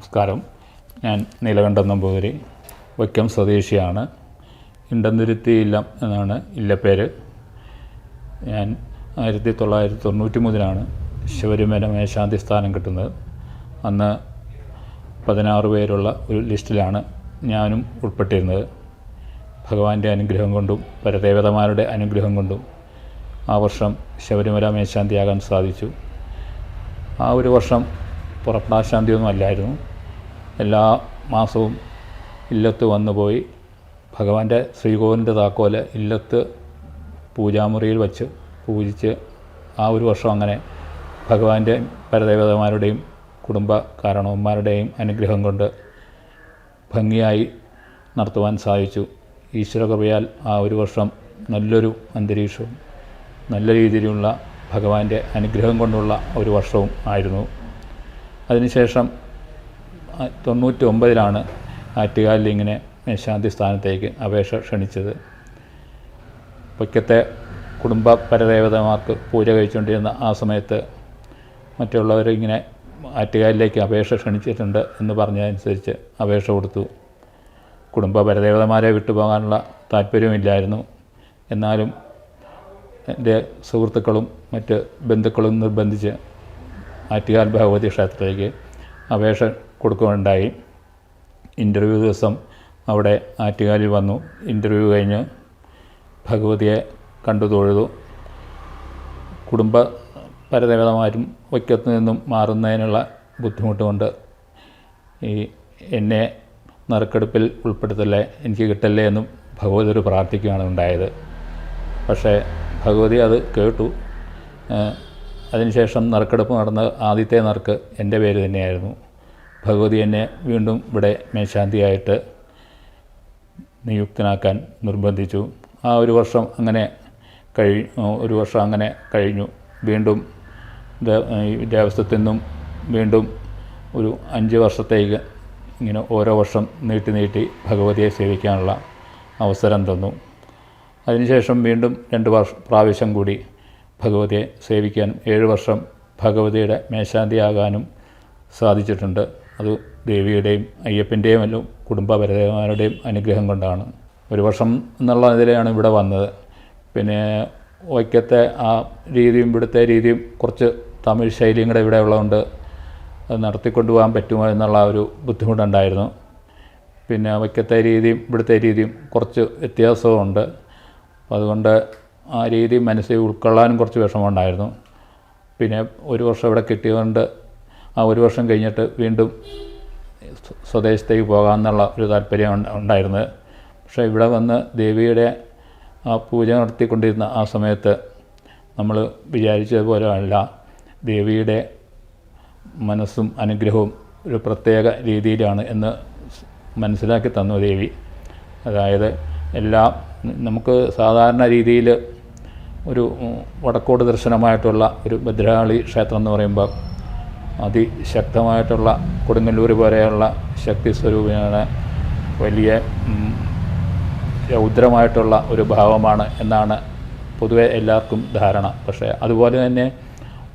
നമസ്കാരം. ഞാൻ നീലകണ്ഠൻ നമ്പൂതിരി, വൈക്കം സ്വദേശിയാണ്. ഇണ്ടന്തുരുത്തി ഇല്ലം എന്നാണ് ഇല്ലപ്പേര്. ഞാൻ 1993 ശബരിമല മേശാന്തി സ്ഥാനം കിട്ടുന്നത്. അന്ന് 16 പേരുള്ള ഒരു ലിസ്റ്റിലാണ് ഞാനും ഉൾപ്പെട്ടിരുന്നത്. ഭഗവാന്റെ അനുഗ്രഹം കൊണ്ടും പരദേവതമാരുടെ അനുഗ്രഹം കൊണ്ടും ആ വർഷം ശബരിമല മേശാന്തിയാകാൻ സാധിച്ചു. ആ ഒരു വർഷം പുറപ്പെടാശാന്തിയൊന്നും അല്ലായിരുന്നു. എല്ലാ മാസവും ഇല്ലത്ത് വന്നുപോയി ഭഗവാന്റെ ശ്രീകോവിലിൻ്റെ താക്കോല് ഇല്ലത്ത് പൂജാമുറിയിൽ വച്ച് പൂജിച്ച് ആ ഒരു വർഷം അങ്ങനെ ഭഗവാന്റെ പരദേവതമാരുടെയും കുടുംബ കാരണവന്മാരുടെയും അനുഗ്രഹം കൊണ്ട് ഭംഗിയായി നടത്തുവാൻ സാധിച്ചു. ഈശ്വരകൃപയാൽ ആ ഒരു വർഷം നല്ലൊരു അന്തരീക്ഷവും നല്ല രീതിയിലുള്ള ഭഗവാന്റെ അനുഗ്രഹം കൊണ്ടുള്ള ഒരു വർഷവും ആയിരുന്നു. അതിനുശേഷം 99 ആറ്റുകാലിൽ ഇങ്ങനെ മേശാന്തി സ്ഥാനത്തേക്ക് അപേക്ഷ ക്ഷണിച്ചത്. പൊയ്ക്കത്തെ കുടുംബ പരദേവതമാർക്ക് പൂജ കഴിച്ചുകൊണ്ടിരുന്ന ആ സമയത്ത് മറ്റുള്ളവരിങ്ങനെ ആറ്റുകാലിലേക്ക് അപേക്ഷ ക്ഷണിച്ചിട്ടുണ്ട് എന്ന് പറഞ്ഞതനുസരിച്ച് അപേക്ഷ കൊടുത്തു. കുടുംബ പരദേവതമാരെ വിട്ടുപോകാനുള്ള താല്പര്യമില്ലായിരുന്നു. എന്നാലും എൻ്റെ സുഹൃത്തുക്കളും മറ്റ് ബന്ധുക്കളും നിർബന്ധിച്ച് ആറ്റുകാൽ ഭഗവതി ക്ഷേത്രത്തിലേക്ക് അപേക്ഷ കൊടുക്കുകയുണ്ടായി. ഇൻ്റർവ്യൂ ദിവസം അവിടെ ആറ്റുകാലിൽ വന്നു. ഇൻ്റർവ്യൂ കഴിഞ്ഞ് ഭഗവതിയെ കണ്ടു തൊഴുതു. കുടുംബ പരദേവതമാരും വൈക്കത്തു നിന്നും മാറുന്നതിനുള്ള ബുദ്ധിമുട്ട് കൊണ്ട് എന്നെ നറുക്കെടുപ്പിൽ ഉൾപ്പെടുത്തല്ലേ, എനിക്ക് കിട്ടല്ലേ എന്നും ഭഗവതി പ്രാർത്ഥിക്കുകയാണ് ഉണ്ടായത്. പക്ഷേ ഭഗവതി അത് കേട്ടു. അതിനുശേഷം നറുക്കെടുപ്പ് നടന്ന ആദ്യത്തെ നറുക്ക് എൻ്റെ പേര് തന്നെയായിരുന്നു. ഭഗവതി എന്നെ വീണ്ടും ഇവിടെ മേശാന്തിയായിട്ട് നിയുക്തനാക്കാൻ നിർബന്ധിച്ചു. ആ ഒരു വർഷം അങ്ങനെ കഴിഞ്ഞു. വീണ്ടും ദേവസ്വത്തിൽ നിന്നും വീണ്ടും ഒരു 5 വർഷത്തേക്ക് ഇങ്ങനെ ഓരോ വർഷം നീട്ടി ഭഗവതിയെ സേവിക്കാനുള്ള അവസരം തന്നു. അതിനുശേഷം വീണ്ടും 2 പ്രാവശ്യം കൂടി ഭഗവതിയെ സേവിക്കാനും 7 വർഷം ഭഗവതിയുടെ മേശാന്തിയാകാനും സാധിച്ചിട്ടുണ്ട്. അത് ദേവിയുടെയും അയ്യപ്പൻ്റെയും എല്ലാം കുടുംബ പരദേവന്മാരുടെയും അനുഗ്രഹം കൊണ്ടാണ്. ഒരു വർഷം എന്നുള്ള ഇതിലാണ് ഇവിടെ വന്നത്. പിന്നെ വൈക്കത്തെ ആ രീതിയും ഇവിടുത്തെ രീതിയും കുറച്ച് തമിഴ് ശൈലിയും കൂടെ ഇവിടെ ഉള്ളതുകൊണ്ട് അത് നടത്തിക്കൊണ്ടുപോകാൻ പറ്റുമോ എന്നുള്ള ഒരു ബുദ്ധിമുട്ടുണ്ടായിരുന്നു. പിന്നെ വൈക്കത്തെ രീതിയും ഇവിടുത്തെ രീതിയും കുറച്ച് വ്യത്യാസമുണ്ട്. അതുകൊണ്ട് ആ രീതി മനസ്സിൽ ഉൾക്കൊള്ളാനും കുറച്ച് വിഷമമുണ്ടായിരുന്നു. പിന്നെ ഒരു വർഷം ഇവിടെ കിട്ടിയതുകൊണ്ട് ആ ഒരു വർഷം കഴിഞ്ഞിട്ട് വീണ്ടും സ്വദേശത്തേക്ക് പോകാമെന്നുള്ള ഒരു താല്പര്യം ഉണ്ടായിരുന്നത്. പക്ഷേ ഇവിടെ വന്ന് ദേവിയുടെ ആ പൂജ നടത്തിക്കൊണ്ടിരുന്ന ആ സമയത്ത് നമ്മൾ വിചാരിച്ചതുപോലെ അല്ല. ദേവിയുടെ മനസ്സും അനുഗ്രഹവും ഒരു പ്രത്യേക രീതിയിലാണ് എന്ന് മനസ്സിലാക്കി തന്നു ദേവി. അതായത് നമുക്ക് സാധാരണ രീതിയിൽ ഒരു വടക്കോട് ദർശനമായിട്ടുള്ള ഒരു ഭദ്രകാളി ക്ഷേത്രം എന്ന് പറയുമ്പോൾ അതിശക്തമായിട്ടുള്ള കൊടുങ്ങല്ലൂർ പോലെയുള്ള ശക്തി സ്വരൂപിയാണ്, വലിയ രൗദ്രമായിട്ടുള്ള ഒരു ഭാവമാണ് എന്നാണ് പൊതുവെ എല്ലാവർക്കും ധാരണ. പക്ഷേ അതുപോലെ തന്നെ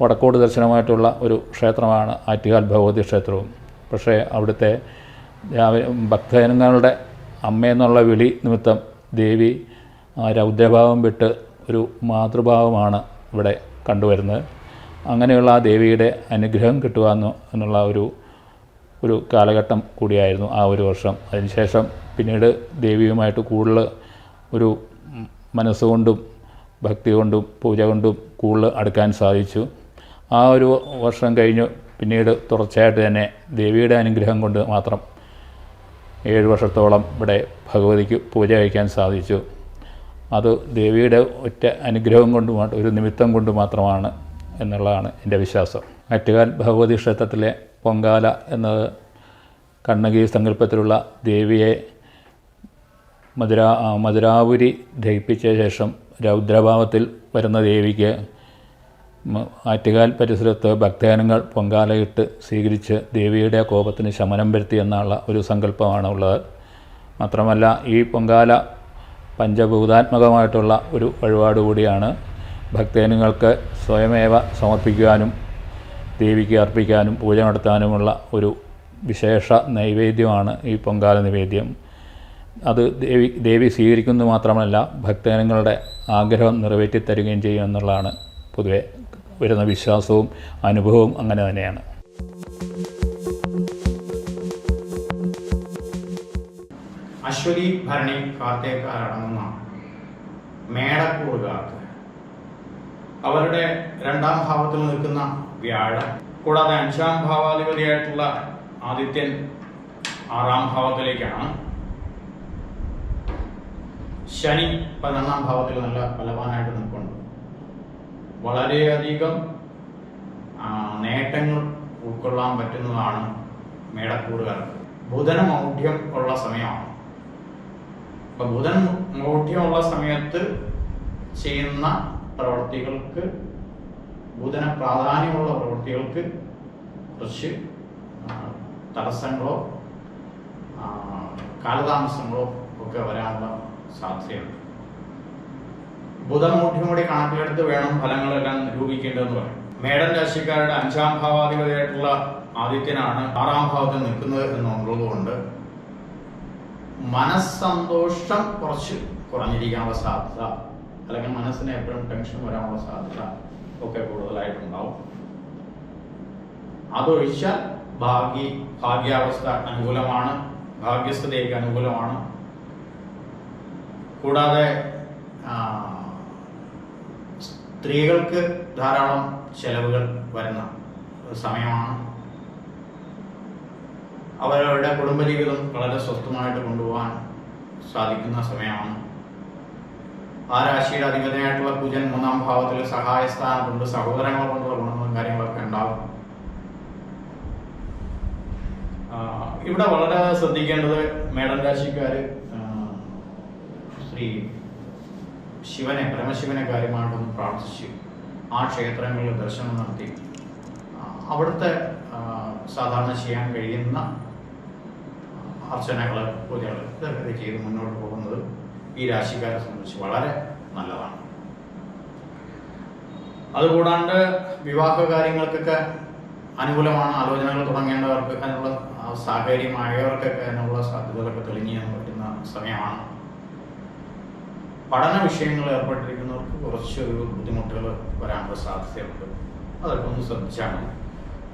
വടക്കോട് ദർശനമായിട്ടുള്ള ഒരു ക്ഷേത്രമാണ് ആറ്റുകാൽ ഭഗവതി ക്ഷേത്രവും. പക്ഷേ അവിടുത്തെ ഭക്തജനങ്ങളുടെ അമ്മയെന്നുള്ള വിളി നിമിത്തം ദേവി ആ രൗദ്രഭാവം വിട്ട് ഒരു മാതൃഭാവമാണ് ഇവിടെ കണ്ടുവരുന്നത്. അങ്ങനെയുള്ള ആ ദേവിയുടെ അനുഗ്രഹം കിട്ടുക എന്നുള്ള ഒരു കാലഘട്ടം കൂടിയായിരുന്നു ആ ഒരു വർഷം. അതിനുശേഷം പിന്നീട് ദേവിയുമായിട്ട് കൂടുതൽ ഒരു മനസ്സുകൊണ്ടും ഭക്തി കൊണ്ടും പൂജ കൊണ്ടും കൂടുതൽ അടുക്കാൻ സാധിച്ചു. ആ ഒരു വർഷം കഴിഞ്ഞ് പിന്നീട് തുടർച്ചയായിട്ട് തന്നെ ദേവിയുടെ അനുഗ്രഹം കൊണ്ട് മാത്രം 7 വർഷത്തോളം ഇവിടെ ഭഗവതിക്ക് പൂജ കഴിക്കാൻ സാധിച്ചു. അത് ദേവിയുടെ ഒറ്റ അനുഗ്രഹം കൊണ്ട് ഒരു നിമിത്തം കൊണ്ട് മാത്രമാണ് എന്നുള്ളതാണ് എൻ്റെ വിശ്വാസം. ആറ്റുകാൽ ഭഗവതി ക്ഷേത്രത്തിലെ പൊങ്കാല എന്നത് കണ്ണകി സങ്കല്പത്തിലുള്ള ദേവിയെ മധുരാപുരി ദഹിപ്പിച്ച ശേഷം രൗദ്രഭാവത്തിൽ വരുന്ന ദേവിക്ക് ആറ്റുകാൽ പരിസരത്ത് ഭക്തജനങ്ങൾ പൊങ്കാലയിട്ട് സ്വീകരിച്ച് ദേവിയുടെ കോപത്തിന് ശമനം വരുത്തി എന്നുള്ള ഒരു സങ്കല്പമാണ് ഉള്ളത്. മാത്രമല്ല ഈ പൊങ്കാല പഞ്ചഭൂതാത്മകമായിട്ടുള്ള ഒരു വഴിപാട് കൂടിയാണ്. ഭക്തജനങ്ങൾക്ക് സ്വയമേവ സമർപ്പിക്കുവാനും ദേവിക്ക് അർപ്പിക്കാനും പൂജ നടത്താനുമുള്ള ഒരു വിശേഷ നൈവേദ്യമാണ് ഈ പൊങ്കാല നിവേദ്യം. അത് ദേവി സ്വീകരിക്കുന്നത് മാത്രമല്ല ഭക്തജനങ്ങളുടെ ആഗ്രഹം നിറവേറ്റി തരികയും ചെയ്യും എന്നുള്ളതാണ് പൊതുവെ വരുന്ന വിശ്വാസവും അനുഭവവും അങ്ങനെ തന്നെയാണ്. അശ്വതി ഭരണി കാർത്തേക്കാരടങ്ങുന്ന മേടക്കൂറുകാർക്ക് അവരുടെ 2ാം ഭാവത്തിൽ നിൽക്കുന്ന വ്യാഴം, കൂടാതെ 5ാം ഭാവാധിപതിയായിട്ടുള്ള ആദിത്യൻ 6ാം ഭാവത്തിലേക്കാണ്, ശനി 11ാം ഭാവത്തിൽ നല്ല ബലവാനായിട്ട് നിൽക്കുന്നുണ്ട്. വളരെയധികം നേട്ടങ്ങൾ ഉൾക്കൊള്ളാൻ പറ്റുന്നതാണ് മേടക്കൂറുകാർക്ക്. ബുധൻ മൗഢ്യം ഉള്ള സമയമാണ്. അപ്പൊ ബുധൻ മൗഢ്യമുള്ള സമയത്ത് ചെയ്യുന്ന പ്രവൃത്തികൾക്ക്, ബുധന പ്രാധാന്യമുള്ള പ്രവൃത്തികൾക്ക് കുറച്ച് തടസ്സങ്ങളോ കാലതാമസങ്ങളോ ഒക്കെ വരാനുള്ള സാധ്യതയുണ്ട്. ബുധമൂഢ്യം കൂടി കണക്കിലെടുത്ത് വേണം ഫലങ്ങളെല്ലാം നിരൂപിക്കേണ്ടതെന്ന് പറയും. മേടൻ രാശിക്കാരുടെ 5ാം ഭാവാധിപതിയായിട്ടുള്ള ആദിത്യനാണ് 6ാം ഭാവത്തിൽ നിൽക്കുന്നത് എന്നുള്ളത് കൊണ്ട് മനസ്സന്തോഷം കുറച്ച് കുറഞ്ഞിരിക്കാനുള്ള സാധ്യത, അല്ലെങ്കിൽ മനസ്സിന് എപ്പോഴും ടെൻഷൻ വരാനുള്ള സാധ്യത ഒക്കെ കൂടുതലായിട്ടുണ്ടാവും. അതൊഴിച്ചാൽ ഭാഗ്യാവസ്ഥ അനുകൂലമാണ്, ഭാഗ്യസ്ഥതയ്ക്ക് അനുകൂലമാണ്. കൂടാതെ സ്ത്രീകൾക്ക് ധാരാളം ചെലവുകൾ വരുന്ന സമയമാണ്. അവരവരുടെ കുടുംബജീവിതം വളരെ സ്വസ്ഥമായിട്ട് കൊണ്ടുപോകാൻ സാധിക്കുന്ന സമയമാണ്. ആ രാശിയുടെ അധിപതിയായിട്ടുള്ള കുജൻ 3ാം ഭാവത്തിൽ സഹായസ്ഥാനത്തുണ്ട്. സഹോദരങ്ങളെ കൊണ്ടുള്ള ഗുണങ്ങളും കാര്യങ്ങളൊക്കെ ഉണ്ടാകും. ഇവിടെ വളരെ ശ്രദ്ധിക്കേണ്ടത് മേടൻ രാശിക്കാര് ശ്രീ ശിവനെ, പരമശിവനെ കാര്യമായിട്ടൊന്ന് പ്രാർത്ഥിച്ച് ആ ക്ഷേത്രങ്ങളിൽ ദർശനം നടത്തി അവിടുത്തെ സാധാരണ ചെയ്യാൻ കഴിയുന്ന അർച്ചനകൾ, പൂജകൾ ഇതൊക്കെ ചെയ്ത് മുന്നോട്ട് പോകുന്നത് ഈ രാശിക്കാരെ സംബന്ധിച്ച് വളരെ നല്ലതാണ്. അതുകൂടാണ്ട് വിവാഹ കാര്യങ്ങൾക്കൊക്കെ അനുകൂലമാണ്. ആലോചനകൾ തുടങ്ങേണ്ടവർക്ക് അതിനുള്ള സാഹചര്യമായവർക്കൊക്കെ അതിനുള്ള സാധ്യതകളൊക്കെ തെളിഞ്ഞു പറ്റുന്ന സമയമാണ്. പഠന വിഷയങ്ങളിൽ ഏർപ്പെട്ടിരിക്കുന്നവർക്ക് കുറച്ചൊരു ബുദ്ധിമുട്ടുകൾ വരാനുള്ള സാധ്യതയുണ്ട്. അതൊക്കെ ഒന്ന് ശ്രദ്ധിച്ചാൽ മതി.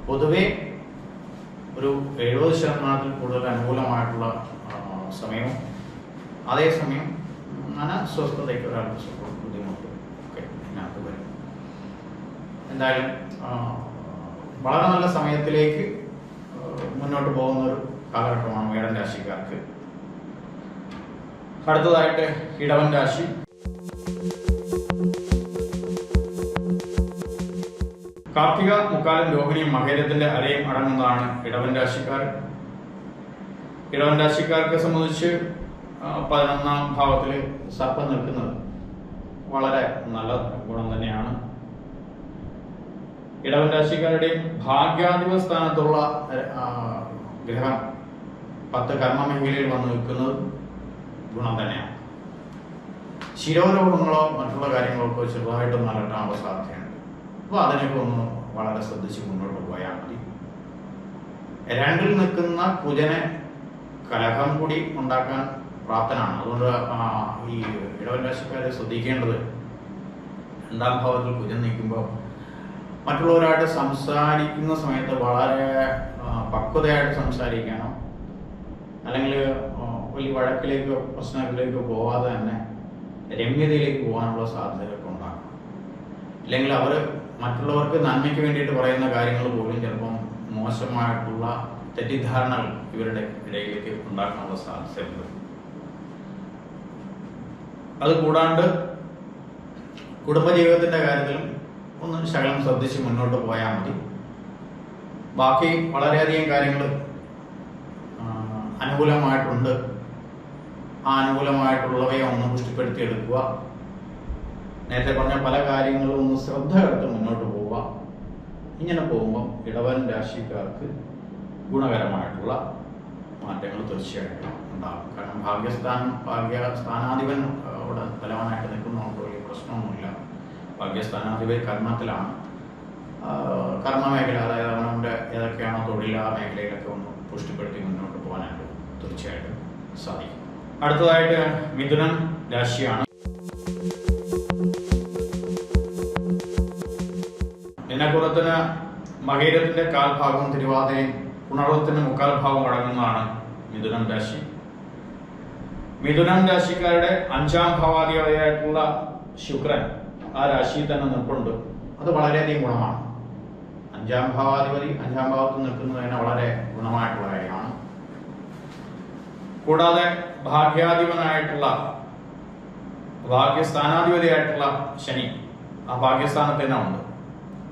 പൊതുവെ ഒരു 70% കൂടുതൽ അനുകൂലമായിട്ടുള്ള സമയവും അതേസമയം മനസ്വസ്ഥതയ്ക്ക് ഒരാൾക്ക് ബുദ്ധിമുട്ട് ഒക്കെ ഇതിനകത്ത് വരും. എന്തായാലും വളരെ നല്ല സമയത്തിലേക്ക് മുന്നോട്ട് പോകുന്ന ഒരു കാലഘട്ടമാണ് മേടൻ രാശിക്കാർക്ക്. അടുത്തതായിട്ട് ഇടവൻ രാശി. കാർത്തിക, മുക്കാലും, രോഹിണിയും മകരത്തിന്റെ അരയും അടങ്ങുന്നതാണ് ഇടവൻ രാശിക്കാർ. ഇടവൻ രാശിക്കാർക്ക് സംബന്ധിച്ച് 11ാം ഭാവത്തിൽ സർപ്പം നിൽക്കുന്നത് വളരെ നല്ല ഗുണം തന്നെയാണ്. ഇടവൻ രാശിക്കാരുടെയും ഭാഗ്യാധിപ സ്ഥാനത്തുള്ള ഗ്രഹം 10 കർമ്മമേഖലയിൽ വന്ന് നിൽക്കുന്നത് ഗുണം തന്നെയാണ്. ശിരോരോഗങ്ങളോ മറ്റുള്ള കാര്യങ്ങളൊക്കെ ചെറുതായിട്ടൊന്നും അലട്ടാനുള്ള സാധ്യതയുണ്ട്. അപ്പോൾ അതിനൊക്കെ ഒന്ന് വളരെ ശ്രദ്ധിച്ച് മുന്നോട്ട് പോയാൽ മതി. 2ൽ നിൽക്കുന്ന കുജനെ കലഹം കൂടി ഉണ്ടാക്കാൻ പ്രാപ്തനാണ്. അതുകൊണ്ട് ഈ ഇടവൻ രാശിക്കാരെ ശ്രദ്ധിക്കേണ്ടത് 2ാം ഭാവത്തിൽ കുജൻ നിൽക്കുമ്പോൾ മറ്റുള്ളവരായിട്ട് സംസാരിക്കുന്ന സമയത്ത് വളരെ പക്വതയായിട്ട് സംസാരിക്കണം. അല്ലെങ്കിൽ വലിയ വഴക്കിലേക്കോ പ്രശ്നങ്ങളിലേക്കോ പോവാതെ തന്നെ രമ്യതയിലേക്ക് പോകാനുള്ള സാധ്യതകളൊക്കെ ഉണ്ടാകും. ഇല്ലെങ്കിൽ അവർ മറ്റുള്ളവർക്ക് നന്മയ്ക്ക് വേണ്ടിയിട്ട് പറയുന്ന കാര്യങ്ങൾ പോലും ചിലപ്പം മോശമായിട്ടുള്ള തെറ്റിദ്ധാരണകൾ ഇവരുടെ ഇടയിലേക്ക് ഉണ്ടാക്കാനുള്ള സാധ്യതയുണ്ട്. അതുകൂടാണ്ട് കുടുംബജീവിതത്തിന്റെ കാര്യത്തിലും ഒന്ന് ശകലം ശ്രദ്ധിച്ച് മുന്നോട്ട് പോയാൽ മതി. ബാക്കി വളരെയധികം കാര്യങ്ങൾ അനുകൂലമായിട്ടുണ്ട്. ആ അനുകൂലമായിട്ടുള്ളവയെ ഒന്ന് പുഷ്ടിപ്പെടുത്തിയെടുക്കുക. നേരത്തെ പറഞ്ഞ പല കാര്യങ്ങളും ഒന്ന് ശ്രദ്ധ എടുത്ത് മുന്നോട്ട് പോവുക. ഇങ്ങനെ പോകുമ്പം ഇടവൻ രാശിക്കാർക്ക് ഗുണകരമായിട്ടുള്ള മാറ്റങ്ങൾ തീർച്ചയായിട്ടും ഉണ്ടാകും. കാരണം ഭാഗ്യസ്ഥാനാധിപൻ അവിടെ ബലവാനായിട്ട് നിൽക്കുന്നതുകൊണ്ട് വലിയ പ്രശ്നമൊന്നുമില്ല. ഭാഗ്യസ്ഥാനാധിപൻ കർമ്മത്തിലാണ്. കർമ്മ മേഖല, അതായത് അവനവൻ്റെ ഏതൊക്കെയാണോ തൊഴിൽ, ആ മേഖലയിലൊക്കെ ഒന്ന് പുഷ്ടിപ്പെടുത്തി മുന്നോട്ട് പോകാനായിട്ട് തീർച്ചയായിട്ടും സാധിക്കും. അടുത്തതായിട്ട് മിഥുനം രാശിയാണ്. ദിനക്കുറത്തിന് മകീരത്തിന്റെ കാൽഭാഗവും തിരുവാതിരയും പുണർവത്തിന്റെ മുക്കാൽ ഭാഗവും അടങ്ങുന്നതാണ് മിഥുനം രാശി. മിഥുനം രാശിക്കാരുടെ 5ാം ഭാവാധിപതിയായിട്ടുള്ള ശുക്രൻ ആ രാശിയിൽ തന്നെ നിൽപ്പുണ്ട്. അത് വളരെയധികം ഗുണമാണ്. 5ാം ഭാവാധിപതി 5ാം ഭാവത്ത് നിൽക്കുന്നത് തന്നെ വളരെ ഗുണമായിട്ടുള്ള കാര്യമാണ്. കൂടാതെ ഭാഗ്യസ്ഥാനാധിപതിയായിട്ടുള്ള ശനി ആ ഭാഗ്യസ്ഥാനത്ത് തന്നെ ഉണ്ട്.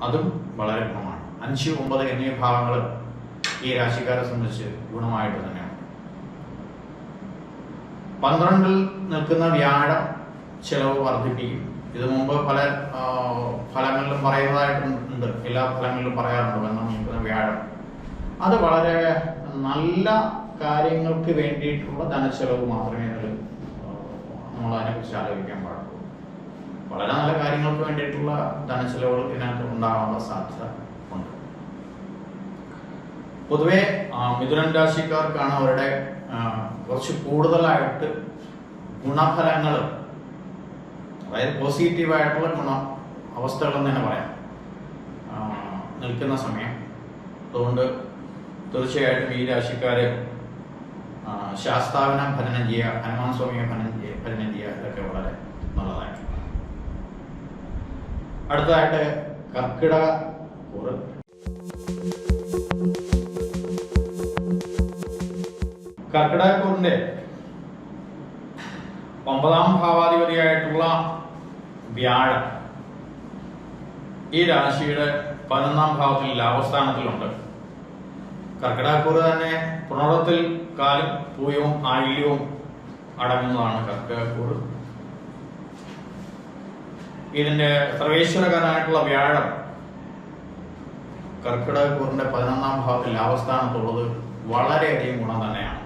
അതും വളരെ ഗുണമാണ്. 5, 9 എന്നീ ഭാവങ്ങൾ ഈ രാശിക്കാരെ സംബന്ധിച്ച് ഗുണമായിട്ട് തന്നെയാണ്. 12ൽ നിൽക്കുന്ന വ്യാഴം ചെലവ് വർദ്ധിപ്പിക്കും. ഇത് മുമ്പ് പല ഫലങ്ങളിലും പറയുന്നതായിട്ടുണ്ട്, എല്ലാ ഫലങ്ങളിലും പറയാറുണ്ട്. 12ൽ നിൽക്കുന്ന വ്യാഴം അത് വളരെ നല്ല കാര്യങ്ങൾക്ക് വേണ്ടിയിട്ടുള്ള ധനച്ചെലവ് മാത്രമേ നമ്മൾ അതിനെക്കുറിച്ച് ആലോചിക്കാൻ പാടുള്ളൂ. വളരെ നല്ല കാര്യങ്ങൾക്ക് വേണ്ടിയിട്ടുള്ള ധനച്ചെലവുകൾ ഇതിനകത്ത് ഉണ്ടാകാനുള്ള സാധ്യത ഉണ്ട്. പൊതുവെ മിഥുനം രാശിക്കാർക്കാണ് അവരുടെ കുറച്ച് കൂടുതലായിട്ട് ഗുണഫലങ്ങൾ, അതായത് പോസിറ്റീവായിട്ടുള്ള അവസ്ഥകളെന്ന് തന്നെ പറയാം, നിൽക്കുന്ന സമയം. അതുകൊണ്ട് തീർച്ചയായിട്ടും ഈ രാശിക്കാര് ശാസ്താവിനെ ഭജനം ചെയ്യുക, ഹനുമാൻ സ്വാമിയെ ഭജനം ചെയ്യുക, ഇതൊക്കെ വളരെ നല്ലതായിട്ട്. അടുത്തതായിട്ട് കർക്കിടക കൂറ്. കർക്കിടകക്കൂറിന്റെ 9ാം ഭാവാധിപതിയായിട്ടുള്ള വ്യാഴം ഈ രാശിയുടെ 11ാം ഭാവത്തിൽ ലാഭസ്ഥാനത്തിലുണ്ട്. കർക്കിടകക്കൂറ് തന്നെ പുണർത്തിൽ കാലും പൂയവും ആയില്യവും അടങ്ങുന്നതാണ് കർക്കിടകക്കൂറ്. ഇതിന്റെ സർവേശ്വരകാരനായിട്ടുള്ള വ്യാഴം കർക്കിടകക്കൂറിന്റെ 11ാം ഭാവത്തിൽ ലാഭസ്ഥാനത്തുള്ളത് വളരെയധികം ഗുണം തന്നെയാണ്.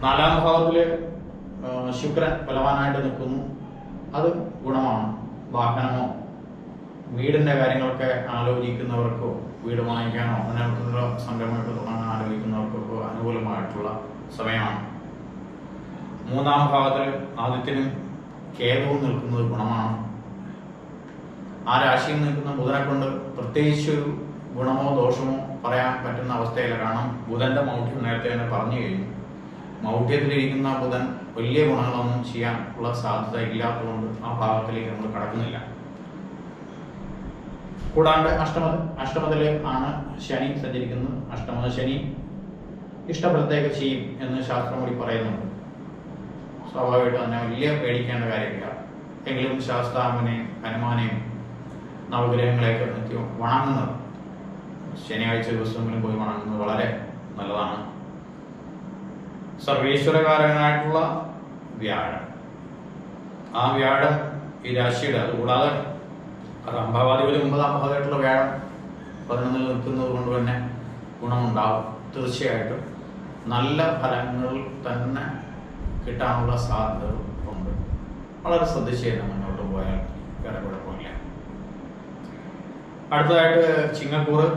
4ാം ഭാവത്തില് ശുക്രൻ ബലവാനായിട്ട് നിൽക്കുന്നു. അത് ഗുണമാണ്. വാഹനമോ വീടിന്റെ കാര്യങ്ങളൊക്കെ ആലോചിക്കുന്നവർക്കോ, വീട് വാങ്ങിക്കാനോ അങ്ങനെയുള്ള സംരംഭങ്ങൾ തുടങ്ങാൻ ആലോചിക്കുന്നവർക്കൊക്കെ അനുകൂലമായിട്ടുള്ള സമയമാണ്. 3ാം ഭാവത്തിൽ ആദിത്യനും കേതുവും നിൽക്കുന്നത് ഗുണമാണ്. ആ രാശിയിൽ നിൽക്കുന്ന ബുധനെ കൊണ്ട് പ്രത്യേകിച്ചൊരു ഗുണമോ ദോഷമോ പറയാൻ പറ്റുന്ന അവസ്ഥയില്ല. കാരണം ബുധന്റെ മൗഢ്യം നേരത്തെ തന്നെ പറഞ്ഞു കഴിഞ്ഞു. മൗഢ്യത്തിലിരിക്കുന്ന ബുധൻ വലിയ ഗുണങ്ങളൊന്നും ചെയ്യാൻ ഉള്ള സാധ്യത ഇല്ലാത്തതുകൊണ്ട് ആ ഭാവത്തിലേക്ക് നമ്മൾ കടക്കുന്നില്ല. കൂടാണ്ട് അഷ്ടമത്തില് ആണ് ശനി സഞ്ചരിക്കുന്നത്. അഷ്ടമ ശനി ഇഷ്ടഫലത്തേക്ക് ചെയ്യും എന്ന് ശാസ്ത്രം കൂടി പറയുന്നുണ്ട്. സ്വാഭാവികമായിട്ട് തന്നെ വലിയ പേടിക്കേണ്ട കാര്യമില്ല. എങ്കിലും ശാസ്താവിനെയും ഹനുമാനെയും നവഗ്രഹങ്ങളെയൊക്കെ നിത്യം വണങ്ങുന്നത്, ശനിയാഴ്ച ദിവസങ്ങളിൽ പോയി വണങ്ങുന്നത് വളരെ നല്ലതാണ്. സർവേശ്വരകാരനായിട്ടുള്ള വ്യാഴം, ആ വ്യാഴം ഈ രാശിയുടെ, അതുകൂടാതെ 6ാം ഭാവാധിപതി 9ാം ഭാവമായിട്ടുള്ള വ്യാഴം 11ൽ നിൽക്കുന്നത് കൊണ്ട് തന്നെ ഗുണമുണ്ടാവും. തീർച്ചയായിട്ടും നല്ല ഫലങ്ങൾ തന്നെ കിട്ടാനുള്ള സാധ്യത ഉണ്ട്. വളരെ ശ്രദ്ധിച്ച് തന്നെ മുന്നോട്ട് പോയാൽ വേറെ കുഴപ്പമില്ല. അടുത്തതായിട്ട് ചിങ്ങക്കൂറ്.